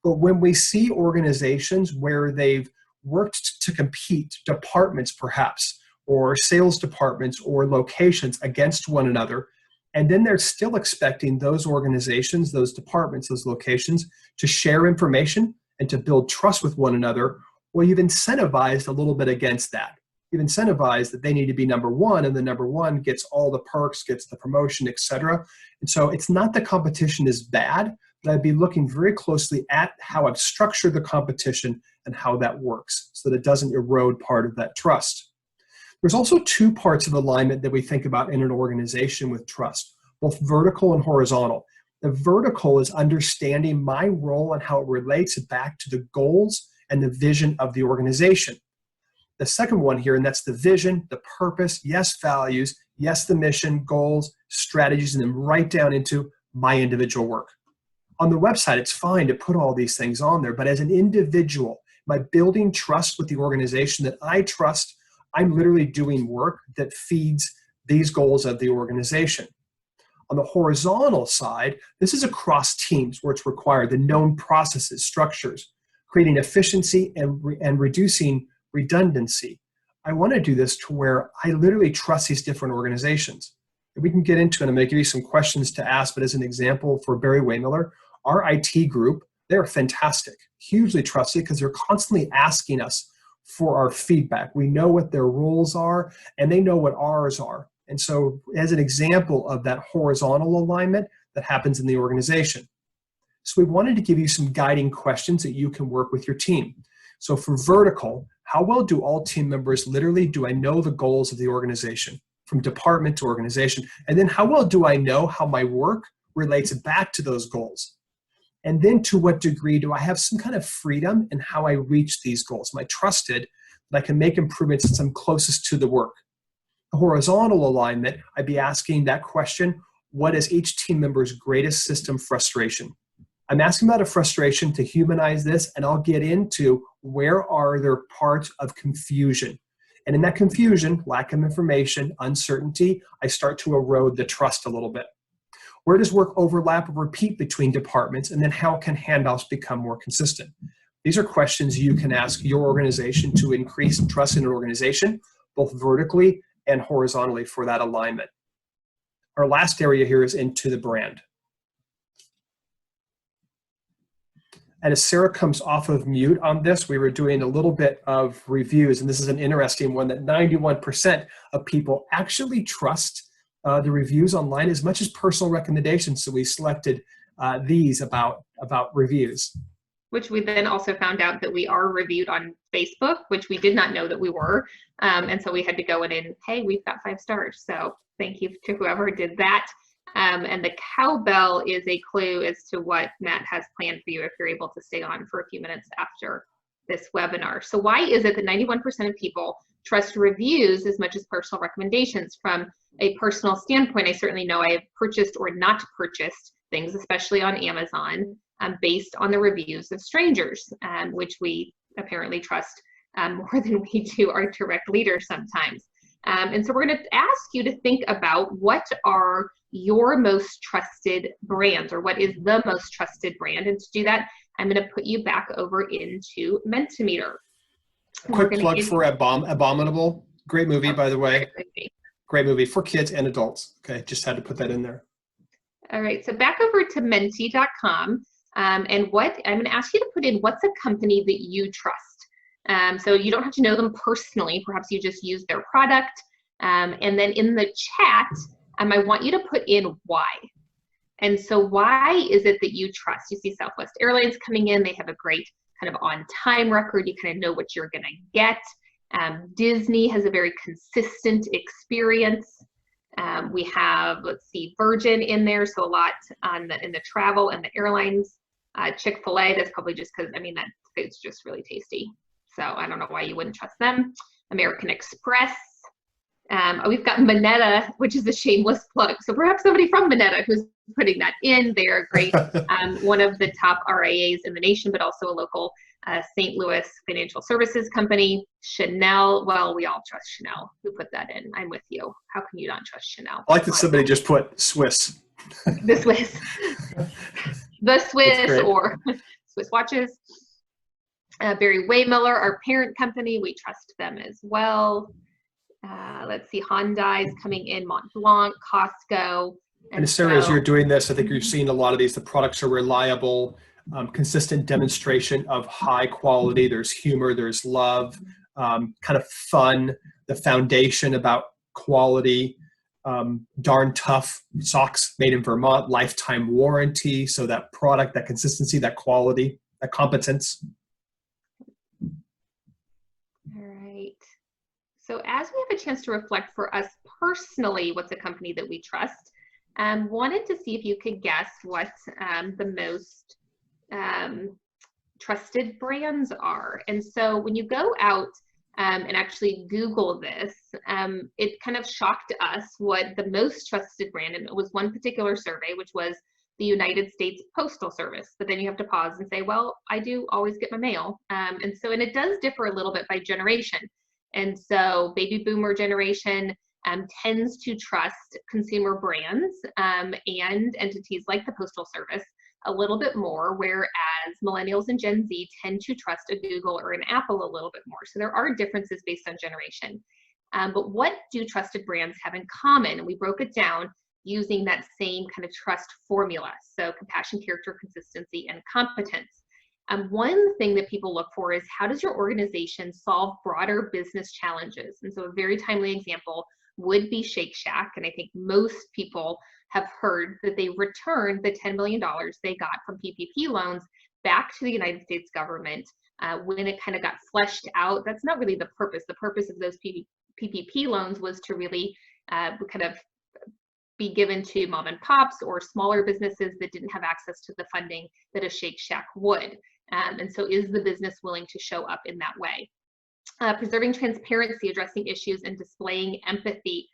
But when we see organizations where they've worked to compete, departments perhaps, or sales departments or locations against one another, and then they're still expecting those organizations, those departments, those locations to share information and to build trust with one another, well, you've incentivized a little bit against that. You've incentivized that they need to be number one, and the number one gets all the perks, gets the promotion, etc. And so it's not that competition is bad, but I'd be looking very closely at how I've structured the competition and how that works so that it doesn't erode part of that trust. There's also two parts of alignment that we think about in an organization with trust, both vertical and horizontal. The vertical is understanding my role and how it relates back to the goals and the vision of the organization. The second one here, and that's the vision, the purpose, yes, values, yes, the mission, goals, strategies, and then right down into my individual work. On the website, it's fine to put all these things on there, but as an individual, by building trust with the organization that I trust, I'm literally doing work that feeds these goals of the organization. On the horizontal side, this is across teams where it's required, the known processes, structures, creating efficiency and reducing redundancy. I want to do this to where I literally trust these different organizations. We can get into it, and I'm going to give you some questions to ask, but as an example for Barry Waymiller, our IT group, they're fantastic, hugely trusted because they're constantly asking us for our feedback. We know what their roles are, and they know what ours are. And so as an example of that horizontal alignment that happens in the organization. So we wanted to give you some guiding questions that you can work with your team. So for vertical, how well do all team members literally, do I know the goals of the organization from department to organization? And then how well do I know how my work relates back to those goals? And then to what degree do I have some kind of freedom in how I reach these goals? Am I trusted that I can make improvements since I'm closest to the work? The horizontal alignment, I'd be asking that question, what is each team member's greatest system frustration? I'm asking about a frustration to humanize this, and I'll get into where are there parts of confusion. And in that confusion, lack of information, uncertainty, I start to erode the trust a little bit. Where does work overlap or repeat between departments? And then how can handoffs become more consistent? These are questions you can ask your organization to increase trust in an organization, both vertically and horizontally for that alignment. Our last area here is into the brand. And as Sarah comes off of mute on this, we were doing a little bit of reviews, and this is an interesting one that 91% of people actually trust the reviews online as much as personal recommendations. So we selected these about reviews. Which we then also found out that we are reviewed on Facebook, which we did not know that we were. And so we had to go in and, hey, we've got 5 stars. So thank you to whoever did that. And the cowbell is a clue as to what Matt has planned for you if you're able to stay on for a few minutes after this webinar. So why is it that 91% of people trust reviews as much as personal recommendations? From a personal standpoint, I certainly know I have purchased or not purchased things, especially on Amazon, based on the reviews of strangers, which we apparently trust more than we do our direct leaders sometimes. And so we're going to ask you to think about what are your most trusted brands, or what is the most trusted brand. And to do that, I'm going to put you back over into Mentimeter. Quick plug for Abominable. Great movie, by the way. Great movie for kids and adults. Okay, just had to put that in there. All right, so back over to menti.com. And what I'm going to ask you to put in, what's a company that you trust? So you don't have to know them personally. Perhaps you just use their product. And then in the chat, I want you to put in why. And so why is it that you trust? You see Southwest Airlines coming in. They have a great kind of on-time record. You kind of know what you're going to get. Disney has a very consistent experience. We have, let's see, Virgin in there, so a lot on in the travel and the airlines. Chick-fil-A, that's probably just because, I mean, that food's just really tasty. So I don't know why you wouldn't trust them. American Express. We've got Minetta, which is a shameless plug. So perhaps somebody from Minetta who's putting that in. They're great. One of the top RIAs in the nation, but also a local St. Louis financial services company. Chanel, well, we all trust Chanel. Who put that in? I'm with you. How can you not trust Chanel? I like that somebody just put Swiss. The Swiss. The Swiss or Swiss watches. Barry Waymiller, our parent company, we trust them as well. Let's see, Hyundai's coming in, Mont Blanc, Costco. And Sarah, as you're doing this, I think you're seeing a lot of these. The products are reliable, consistent demonstration of high quality. There's humor, there's love, kind of fun, the foundation about quality, darn tough socks made in Vermont, lifetime warranty. So that product, that consistency, that quality, that competence. All right. So as we have a chance to reflect for us personally, what's a company that we trust, wanted to see if you could guess what the most trusted brands are. And so when you go out and actually Google this, it kind of shocked us what the most trusted brand, and it was one particular survey, which was the United States Postal Service. But then you have to pause and say, well, I do always get my mail. And it does differ a little bit by generation. And so baby boomer generation tends to trust consumer brands and entities like the Postal Service a little bit more, whereas millennials and Gen Z tend to trust a Google or an Apple a little bit more. So there are differences based on generation. But what do trusted brands have in common? And we broke it down using that same kind of trust formula. So compassion, character, consistency, and competence. One thing that people look for is, how does your organization solve broader business challenges? And so a very timely example would be Shake Shack. And I think most people have heard that they returned the $10 million they got from PPP loans back to the United States government when it kind of got fleshed out. That's not really the purpose. The purpose of those PPP loans was to really kind of be given to mom and pops or smaller businesses that didn't have access to the funding that a Shake Shack would. And so is the business willing to show up in that way? Preserving transparency, addressing issues, and displaying empathy.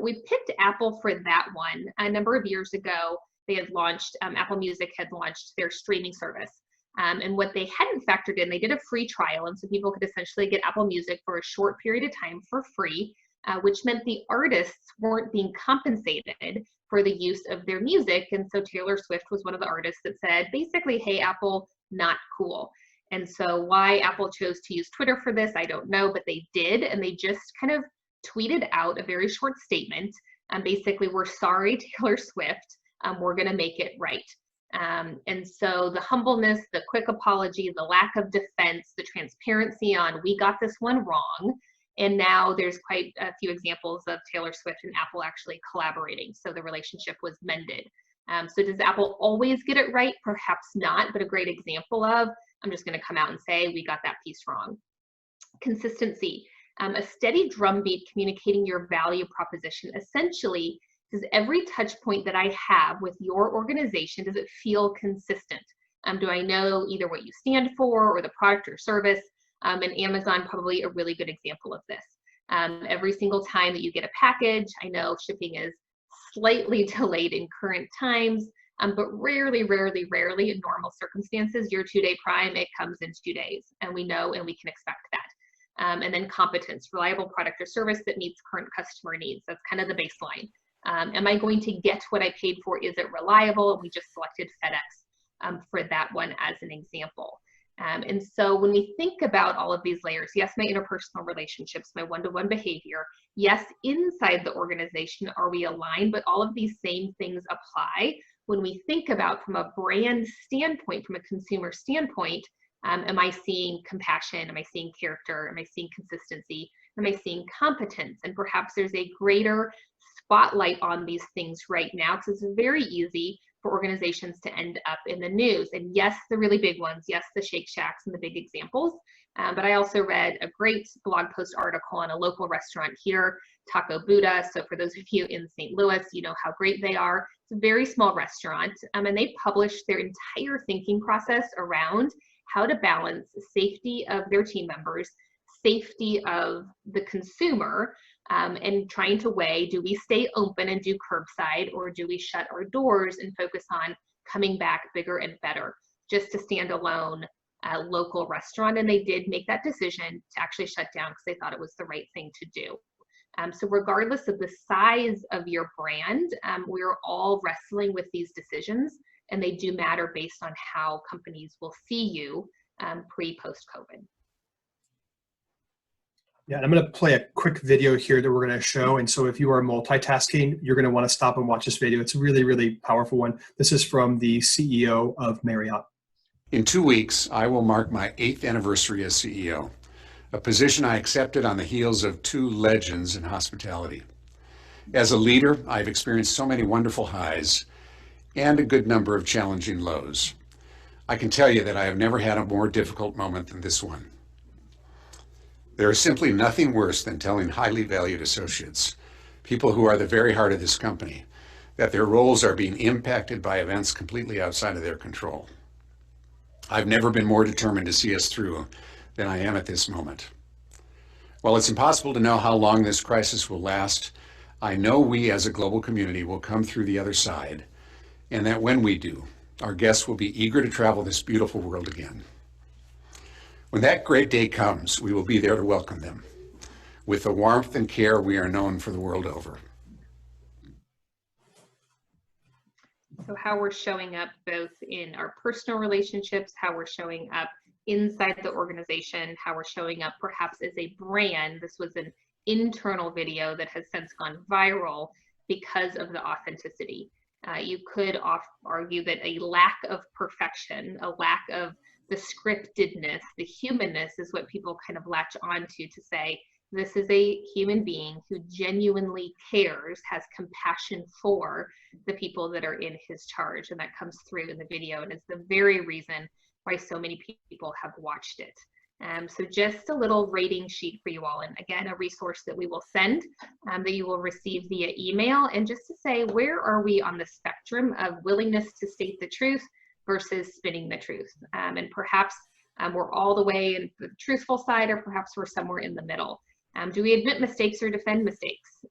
We picked Apple for that one. A number of years ago, they had launched, Apple Music had launched their streaming service. And what they hadn't factored in, they did a free trial, and so people could essentially get Apple Music for a short period of time for free, which meant the artists weren't being compensated for the use of their music. And so Taylor Swift was one of the artists that said, basically, hey, Apple, not cool. And so why Apple chose to use Twitter for this, I don't know, but they did. And they just kind of tweeted out a very short statement. Basically, we're sorry, Taylor Swift, we're going to make it right. And so the humbleness, the quick apology, the lack of defense, the transparency on we got this one wrong. And now there's quite a few examples of Taylor Swift and Apple actually collaborating. So the relationship was mended. So does Apple always get it right? Perhaps not, but a great example of, I'm just going to come out and say, we got that piece wrong. Consistency, a steady drumbeat communicating your value proposition. Essentially, does every touch point that I have with your organization, does it feel consistent? Do I know either what you stand for or the product or service? And Amazon, probably a really good example of this. Every single time that you get a package, I know shipping is slightly delayed in current times, but rarely in normal circumstances, your 2-day Prime, it comes in 2 days, and we know and we can expect that. And then competence, reliable product or service that meets current customer needs. That's kind of the baseline. Am I going to get what I paid for? Is it reliable? And we just selected FedEx for that one as an example. And so when we think about all of these layers, yes, my interpersonal relationships, my one-to-one behavior, yes, inside the organization, are we aligned? But all of these same things apply when we think about from a brand standpoint, from a consumer standpoint. Am I seeing compassion? Am I seeing character? Am I seeing consistency? Am I seeing competence? And perhaps there's a greater spotlight on these things right now, because it's very easy for organizations to end up in the news. And yes, the really big ones, yes, the Shake Shacks and the big examples. But I also read a great blog post article on a local restaurant here, Taco Buddha. So for those of you in St. Louis, you know how great they are. It's a very small restaurant, and they published their entire thinking process around how to balance safety of their team members, safety of the consumer, and trying to weigh, do we stay open and do curbside, or do we shut our doors and focus on coming back bigger and better, just a standalone local restaurant? And they did make that decision to actually shut down because they thought it was the right thing to do. So regardless of the size of your brand, we're all wrestling with these decisions, and they do matter based on how companies will see you pre-post COVID. Yeah, and I'm going to play a quick video here that we're going to show. And so if you are multitasking, you're going to want to stop and watch this video. It's a really, really powerful one. This is from the CEO of Marriott. In 2 weeks, I will mark my 8th anniversary as CEO, a position I accepted on the heels of 2 legends in hospitality. As a leader, I've experienced so many wonderful highs and a good number of challenging lows. I can tell you that I have never had a more difficult moment than this one. There is simply nothing worse than telling highly valued associates, people who are the very heart of this company, that their roles are being impacted by events completely outside of their control. I've never been more determined to see us through than I am at this moment. While it's impossible to know how long this crisis will last, I know we as a global community will come through the other side, and that when we do, our guests will be eager to travel this beautiful world again. When that great day comes, we will be there to welcome them with the warmth and care we are known for the world over. So how we're showing up both in our personal relationships, how we're showing up inside the organization, how we're showing up perhaps as a brand. This was an internal video that has since gone viral because of the authenticity. You could argue that a lack of perfection, a lack of the scriptedness, the humanness is what people kind of latch onto to say, this is a human being who genuinely cares, has compassion for the people that are in his charge. And that comes through in the video, and it's the very reason why so many people have watched it. So just a little rating sheet for you all. And again, a resource that we will send that you will receive via email. And just to say, where are we on the spectrum of willingness to state the truth versus spinning the truth? And perhaps we're all the way in the truthful side, or perhaps we're somewhere in the middle. Do we admit mistakes or defend mistakes?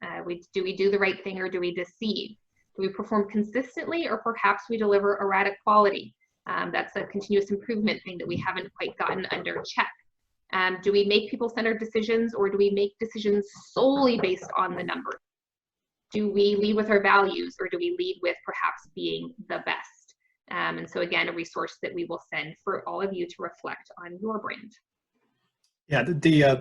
Do we do the right thing or do we deceive? Do we perform consistently, or perhaps we deliver erratic quality? That's a continuous improvement thing that we haven't quite gotten under check. Do we make people-centered decisions, or do we make decisions solely based on the numbers? Do we lead with our values, or do we lead with perhaps being the best? And so again, a resource that we will send for all of you to reflect on your brand. Yeah, the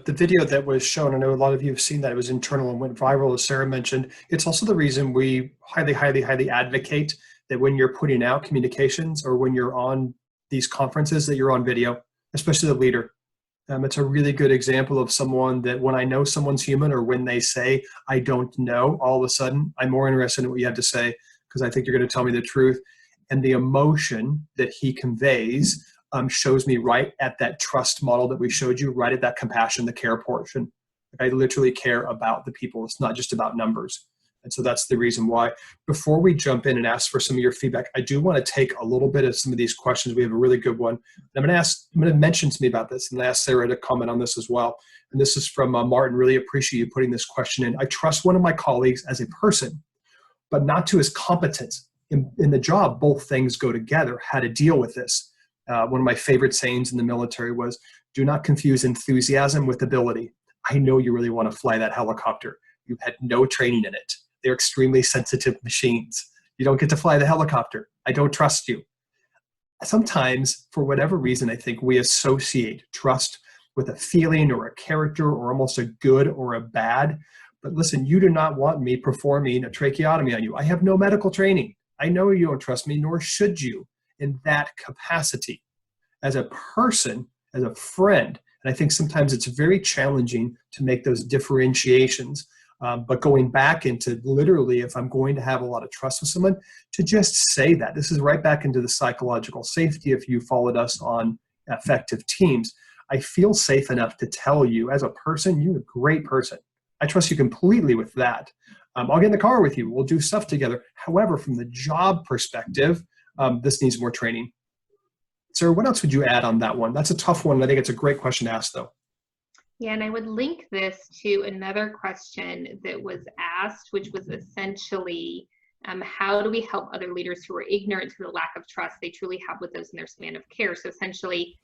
video that was shown, I know a lot of you have seen that. It was internal and went viral, as Sarah mentioned. It's also the reason we highly, highly, highly advocate that when you're putting out communications or when you're on these conferences that you're on video, especially the leader. It's a really good example of someone that when I know someone's human, or when they say, I don't know, all of a sudden, I'm more interested in what you have to say because I think you're going to tell me the truth. And the emotion that he conveys shows me right at that trust model that we showed you, right at that compassion, the care portion. I literally care about the people. It's not just about numbers. And so that's the reason why. Before we jump in and ask for some of your feedback, I do want to take a little bit of some of these questions. We have a really good one. I'm going to mention to me about this, and ask Sarah to comment on this as well. And this is from Martin. Really appreciate you putting this question in. I trust one of my colleagues as a person, but not to his competence. In the job, both things go together. How to deal with this. One of my favorite sayings in the military was, do not confuse enthusiasm with ability. I know you really want to fly that helicopter. You've had no training in it. They're extremely sensitive machines. You don't get to fly the helicopter. I don't trust you. Sometimes, for whatever reason, I think we associate trust with a feeling or a character or almost a good or a bad. But listen, you do not want me performing a tracheotomy on you. I have no medical training. I know you don't trust me, nor should you in that capacity. As a person, as a friend, and I think sometimes it's very challenging to make those differentiations. But going back into literally, if I'm going to have a lot of trust with someone, to just say that. This is right back into the psychological safety. If you followed us on effective teams, I feel safe enough to tell you as a person, you're a great person. I trust you completely with that. I'll get in the car with you. We'll do stuff together. However, from the job perspective, this needs more training. Sarah, what else would you add on that one? That's a tough one. I think it's a great question to ask, though. Yeah, and I would link this to another question that was asked, which was essentially, how do we help other leaders who are ignorant to the lack of trust they truly have with those in their span of care? So essentially,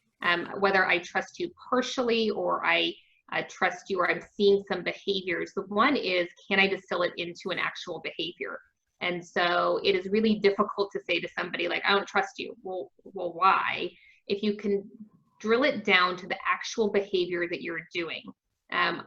whether I trust you partially or I trust you or I'm seeing some behaviors. The one is, can I distill it into an actual behavior? And so it is really difficult to say to somebody like, I don't trust you. Well, why? If you can drill it down to the actual behavior that you're doing.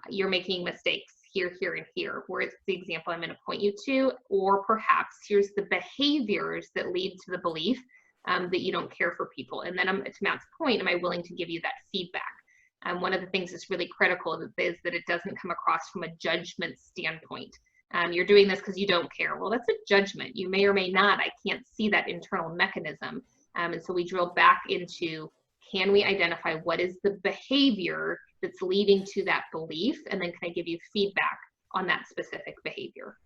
You're making mistakes here, here, and here. Where's the example I'm going to point you to? Or perhaps here's the behaviors that lead to the belief that you don't care for people. And then to Matt's point, am I willing to give you that feedback? One of the things that's really critical is that it doesn't come across from a judgment standpoint. You're doing this because you don't care. Well, that's a judgment. You may or may not. I can't see that internal mechanism. And so we drill back into, can we identify what is the behavior that's leading to that belief? And then can I give you feedback on that specific behavior?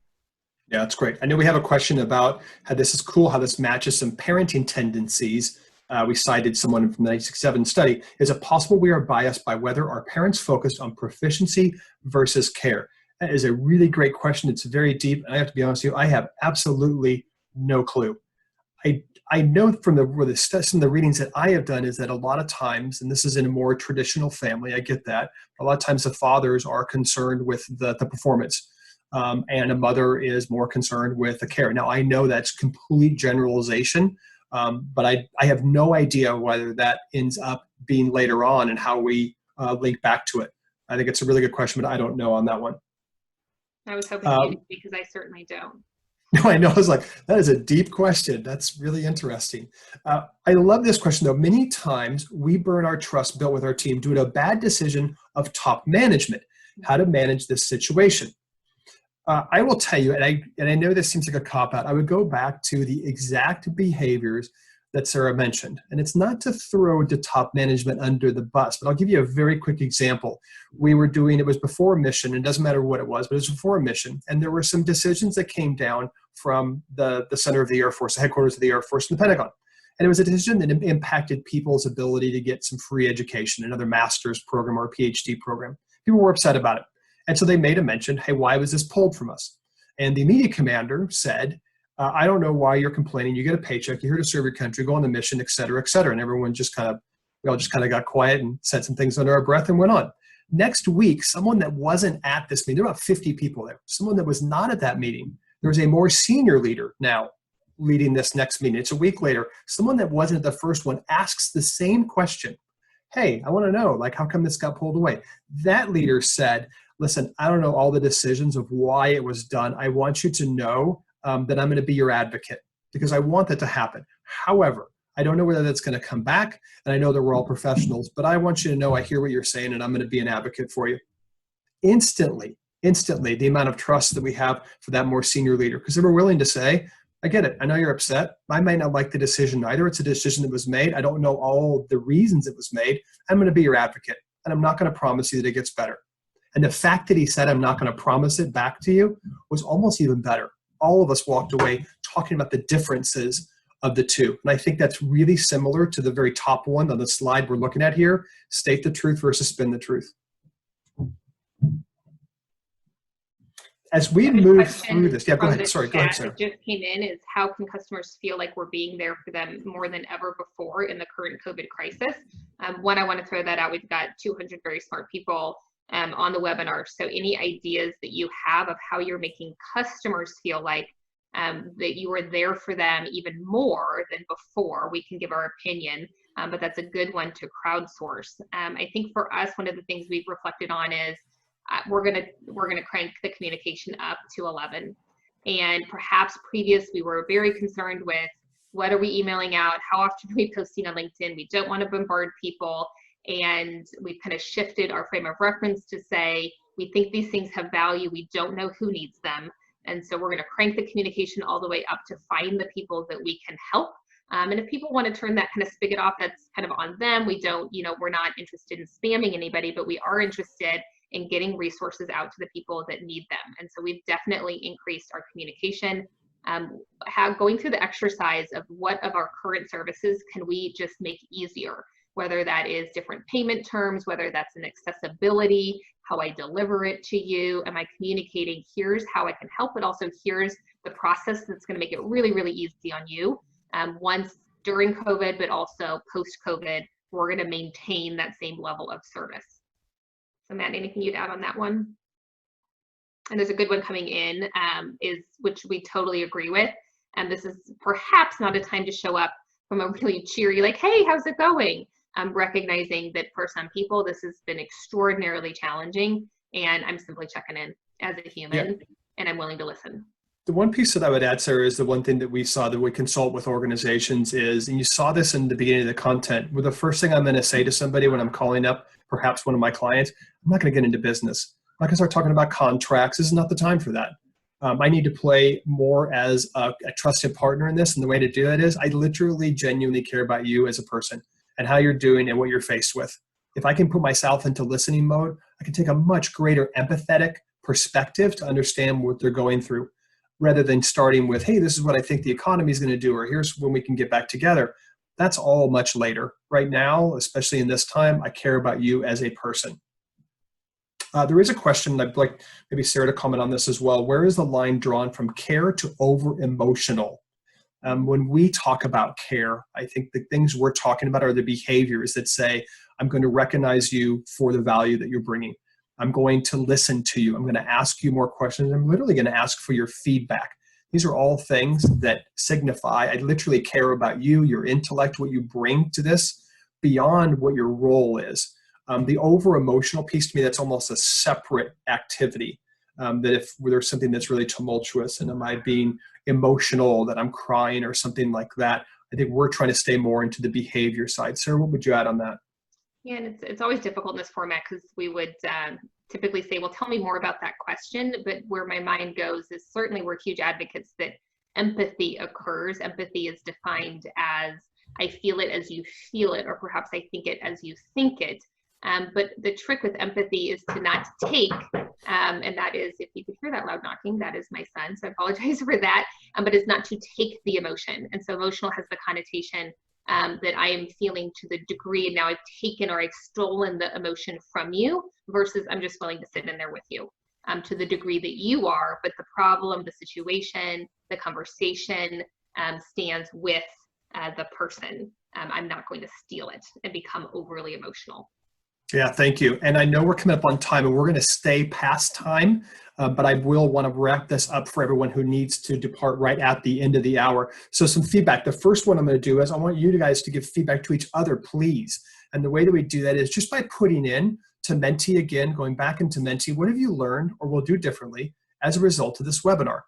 Yeah, that's great. I know we have a question about how this is cool, how this matches some parenting tendencies. We cited someone from the 1967 study. Is it possible we are biased by whether our parents focused on proficiency versus care? That is a really great question. It's very deep. And I have to be honest with you, I have absolutely no clue. I know from some of the readings that I have done is that a lot of times, and this is in a more traditional family, I get that, a lot of times the fathers are concerned with the performance, and a mother is more concerned with the care. Now, I know that's complete generalization, but I have no idea whether that ends up being later on and how we link back to it. I think it's a really good question, but I don't know on that one. I was hoping you did, because I certainly don't. No, I know. I was like, that is a deep question. That's really interesting. I love this question, though. Many times we burn our trust built with our team due to a bad decision of top management. How to manage this situation? I will tell you, and I know this seems like a cop-out, I would go back to the exact behaviors that Sarah mentioned. And it's not to throw the top management under the bus, but I'll give you a very quick example. We were doing, it was before a mission, and it doesn't matter what it was, but it was before a mission. And there were some decisions that came down from the center of the Air Force, the headquarters of the Air Force and the Pentagon. And it was a decision that impacted people's ability to get some free education, another master's program or a PhD program. People were upset about it. And so they made a mention, hey, why was this pulled from us? And the immediate commander said, I don't know why you're complaining. You get a paycheck, you're here to serve your country, go on the mission, et cetera, et cetera. And everyone just we all just kind of got quiet and said some things under our breath and went on. Next week, someone that wasn't at this meeting, there were about 50 people there, someone that was not at that meeting, there was a more senior leader now leading this next meeting. It's a week later. Someone that wasn't at the first one asks the same question. Hey, I want to know, like, how come this got pulled away? That leader said, listen, I don't know all the decisions of why it was done. I want you to know that I'm going to be your advocate because I want that to happen. However, I don't know whether that's going to come back, and I know that we're all professionals, but I want you to know I hear what you're saying, and I'm going to be an advocate for you. Instantly, the amount of trust that we have for that more senior leader, because they were willing to say, I get it. I know you're upset. I might not like the decision either. It's a decision that was made. I don't know all the reasons it was made. I'm going to be your advocate, and I'm not going to promise you that it gets better. And the fact that he said, I'm not going to promise it back to you was almost even better. All of us walked away talking about the differences of the two. And I think that's really similar to the very top one on the slide we're looking at here, state the truth versus spin the truth. As we move through this, yeah, go ahead. Sorry, go ahead, Sarah. That just came in is how can customers feel like we're being there for them more than ever before in the current COVID crisis? One, I want to throw that out. We've got 200 very smart people on the webinar. So any ideas that you have of how you're making customers feel like that you are there for them even more than before, we can give our opinion, but that's a good one to crowdsource. I think for us, one of the things we've reflected on is we're gonna crank the communication up to 11. And perhaps previous we were very concerned with what are we emailing out, how often are we posting on LinkedIn? We don't want to bombard people. And we've kind of shifted our frame of reference to say, we think these things have value. We don't know who needs them. And so we're going to crank the communication all the way up to find the people that we can help. And if people want to turn that kind of spigot off, that's kind of on them. We don't, we're not interested in spamming anybody, but we are interested in getting resources out to the people that need them. And so we've definitely increased our communication. Going through the exercise of what of our current services can we just make easier? Whether that is different payment terms, whether that's an accessibility, how I deliver it to you, am I communicating, here's how I can help, but also here's the process that's gonna make it really, really easy on you. Once during COVID, but also post-COVID, we're gonna maintain that same level of service. So Matt, anything you'd add on that one? And there's a good one coming in, which we totally agree with. And this is perhaps not a time to show up from a really cheery, like, hey, how's it going? Recognizing that for some people, this has been extraordinarily challenging, and I'm simply checking in as a human, and I'm willing to listen. The one piece that I would add, Sarah, is the one thing that we saw that we consult with organizations is, and you saw this in the beginning of the content, well, the first thing I'm going to say to somebody when I'm calling up, perhaps one of my clients, I'm not going to get into business. I'm not going to start talking about contracts. This is not the time for that. I need to play more as a trusted partner in this, and the way to do that is I literally genuinely care about you as a person and how you're doing and what you're faced with. If I can put myself into listening mode, I can take a much greater empathetic perspective to understand what they're going through, rather than starting with, hey, this is what I think the economy is going to do, or here's when we can get back together. That's all much later. Right now, especially in this time, I care about you as a person. There is a question, I'd like maybe Sarah to comment on this as well. Where is the line drawn from care to over-emotional? When we talk about care, I think the things we're talking about are the behaviors that say, I'm going to recognize you for the value that you're bringing. I'm going to listen to you. I'm going to ask you more questions. I'm literally going to ask for your feedback. These are all things that signify I literally care about you, your intellect, what you bring to this beyond what your role is. The over-emotional piece to me, that's almost a separate activity. That if there's something that's really tumultuous and am I being emotional, that I'm crying or something like that, I think we're trying to stay more into the behavior side. Sarah, what would you add on that? Yeah, and it's always difficult in this format because we would typically say, well, tell me more about that question. But where my mind goes is certainly we're huge advocates that empathy occurs. Empathy is defined as I feel it as you feel it, or perhaps I think it as you think it. But the trick with empathy is to not take, and that is, if you could hear that loud knocking, that is my son, so I apologize for that, but it's not to take the emotion. And so emotional has the connotation that I am feeling to the degree, now I've taken or I've stolen the emotion from you, versus I'm just willing to sit in there with you to the degree that you are, but the problem, the situation, the conversation stands with the person. I'm not going to steal it and become overly emotional. Yeah, thank you. And I know we're coming up on time and we're going to stay past time, but I will want to wrap this up for everyone who needs to depart right at the end of the hour. So some feedback. The first one I'm going to do is I want you guys to give feedback to each other, please. And the way that we do that is just by putting in to Menti again, going back into Menti, what have you learned or will do differently as a result of this webinar?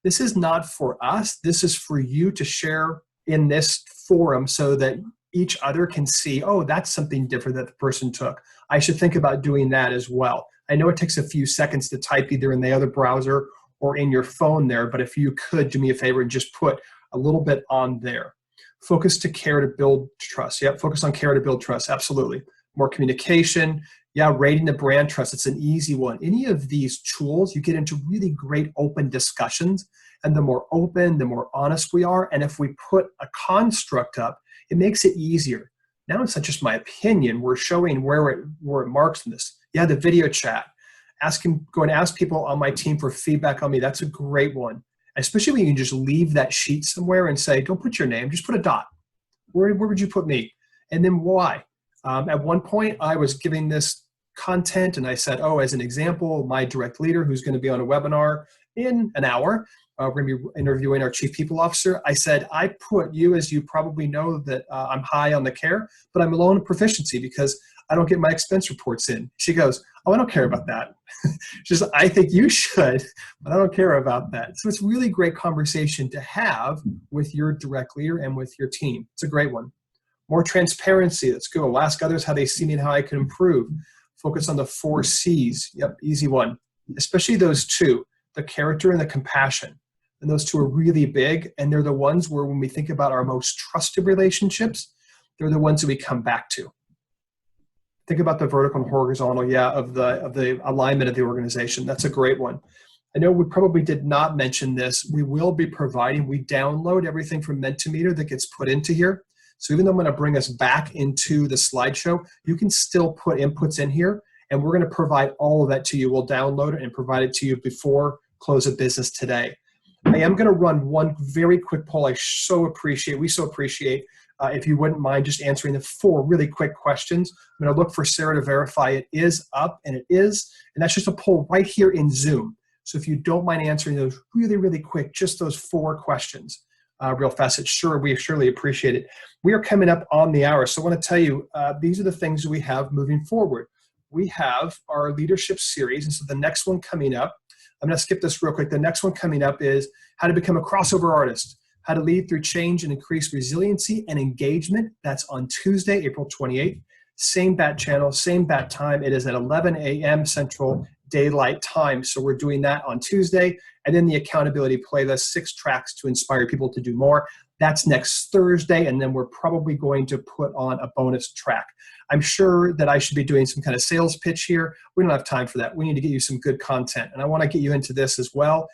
This is not for us. This is for you to share in this forum so that each other can see, oh, that's something different that the person took. I should think about doing that as well. I know it takes a few seconds to type either in the other browser or in your phone there, but if you could do me a favor and just put a little bit on there. Focus to care to build trust. Yep, focus on care to build trust, absolutely. More communication. Yeah, rating the brand trust, it's an easy one. Any of these tools, you get into really great open discussions, and the more open, the more honest we are, and if we put a construct up, it makes it easier. Now it's not just my opinion, we're showing where it marks in this. Yeah, the video chat. Go and ask people on my team for feedback on me. That's a great one. Especially when you can just leave that sheet somewhere and say, don't put your name, just put a dot. Where would you put me? And then why? At one point, I was giving this content and I said, oh, as an example, my direct leader who's going to be on a webinar in an hour, we're going to be interviewing our chief people officer. I said, I put you, as you probably know, that I'm high on the care, but I'm low in proficiency because I don't get my expense reports in. She goes, oh, I don't care about that. She says, I think you should, but I don't care about that. So it's really great conversation to have with your direct leader and with your team. It's a great one. More transparency. Let's go. Ask others how they see me and how I can improve. Focus on the 4 C's. Yep, easy one. Especially those two, the character and the compassion. And those two are really big, and they're the ones where when we think about our most trusted relationships, they're the ones that we come back to. Think about the vertical and horizontal, yeah, of the alignment of the organization. That's a great one. I know we probably did not mention this. We will be providing, we download everything from Mentimeter that gets put into here. So even though I'm going to bring us back into the slideshow, you can still put inputs in here, and we're going to provide all of that to you. We'll download it and provide it to you before close of business today. I am going to run one very quick poll. We so appreciate, if you wouldn't mind just answering the 4 really quick questions. I'm going to look for Sarah to verify it is up, and it is. And that's just a poll right here in Zoom. So if you don't mind answering those really, really quick, just those 4 questions real fast, we surely appreciate it. We are coming up on the hour. So I want to tell you, these are the things we have moving forward. We have our leadership series. And so the next one coming up, I'm going to skip this real quick. The next one coming up is how to become a crossover artist, how to lead through change and increase resiliency and engagement. That's on Tuesday, April 28th. Same bat channel, same bat time. It is at 11 a.m. Central Daylight Time. So we're doing that on Tuesday. And then the accountability playlist, 6 tracks to inspire people to do more. That's next Thursday. And then we're probably going to put on a bonus track. I'm sure that I should be doing some kind of sales pitch here. We don't have time for that. We need to get you some good content. And I want to get you into this as well.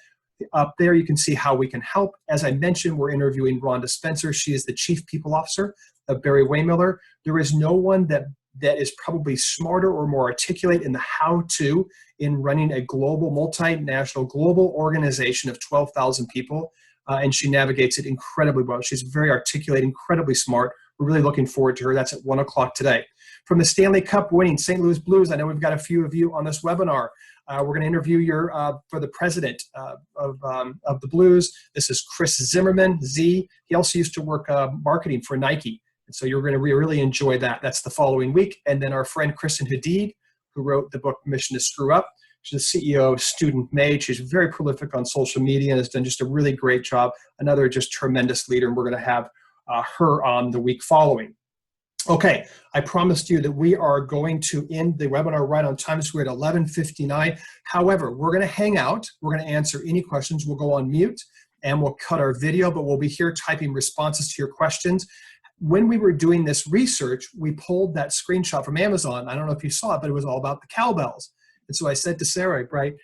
Up there, you can see how we can help. As I mentioned, we're interviewing Rhonda Spencer. She is the Chief People Officer of Barry Waymiller. There is no one that is probably smarter or more articulate in the how-to in running a global, multinational, global organization of 12,000 people. And she navigates it incredibly well. She's very articulate, incredibly smart. We're really looking forward to her. That's at 1 o'clock today. From the Stanley Cup winning St. Louis Blues, I know we've got a few of you on this webinar. We're going to interview for the president of the Blues. This is Chris Zimmerman, Z. He also used to work marketing for Nike. And so you're going to really enjoy that. That's the following week. And then our friend Kristen Hadid, who wrote the book Permission to Screw Up. She's the CEO of Student Made. She's very prolific on social media and has done just a really great job. Another just tremendous leader. And we're going to have her on the week following. Okay, I promised you that we are going to end the webinar right on time, so we're at 11:59. However, we're going to hang out. We're going to answer any questions. We'll go on mute, and we'll cut our video, but we'll be here typing responses to your questions. when we were doing this research, we pulled that screenshot from Amazon. I don't know if you saw it, but it was all about the cowbells. And so I said to Sarah, right,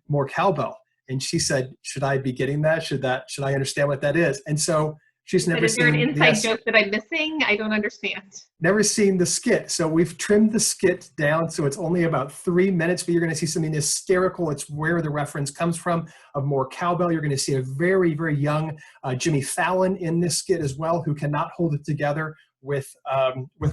more cowbell. And she said, should I be getting that? Should I understand what that is? And so she's never Is there an seen inside joke that I'm missing? I don't understand. Never seen the skit. So we've trimmed the skit down so it's only about 3 minutes, but you're going to see something hysterical. It's where the reference comes from of more cowbell. You're going to see a very, very young Jimmy Fallon in this skit as well, who cannot hold it together with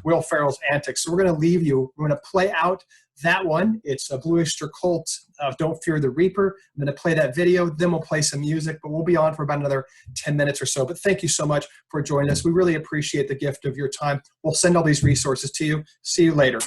Will Ferrell's antics. So we're going to leave you. We're going to play out that one. It's a Blue Oyster Cult, Don't Fear the Reaper. I'm going to play that video, then we'll play some music, but we'll be on for about another 10 minutes or so. But thank you so much for joining us. We really appreciate the gift of your time. We'll send all these resources to you. See you later.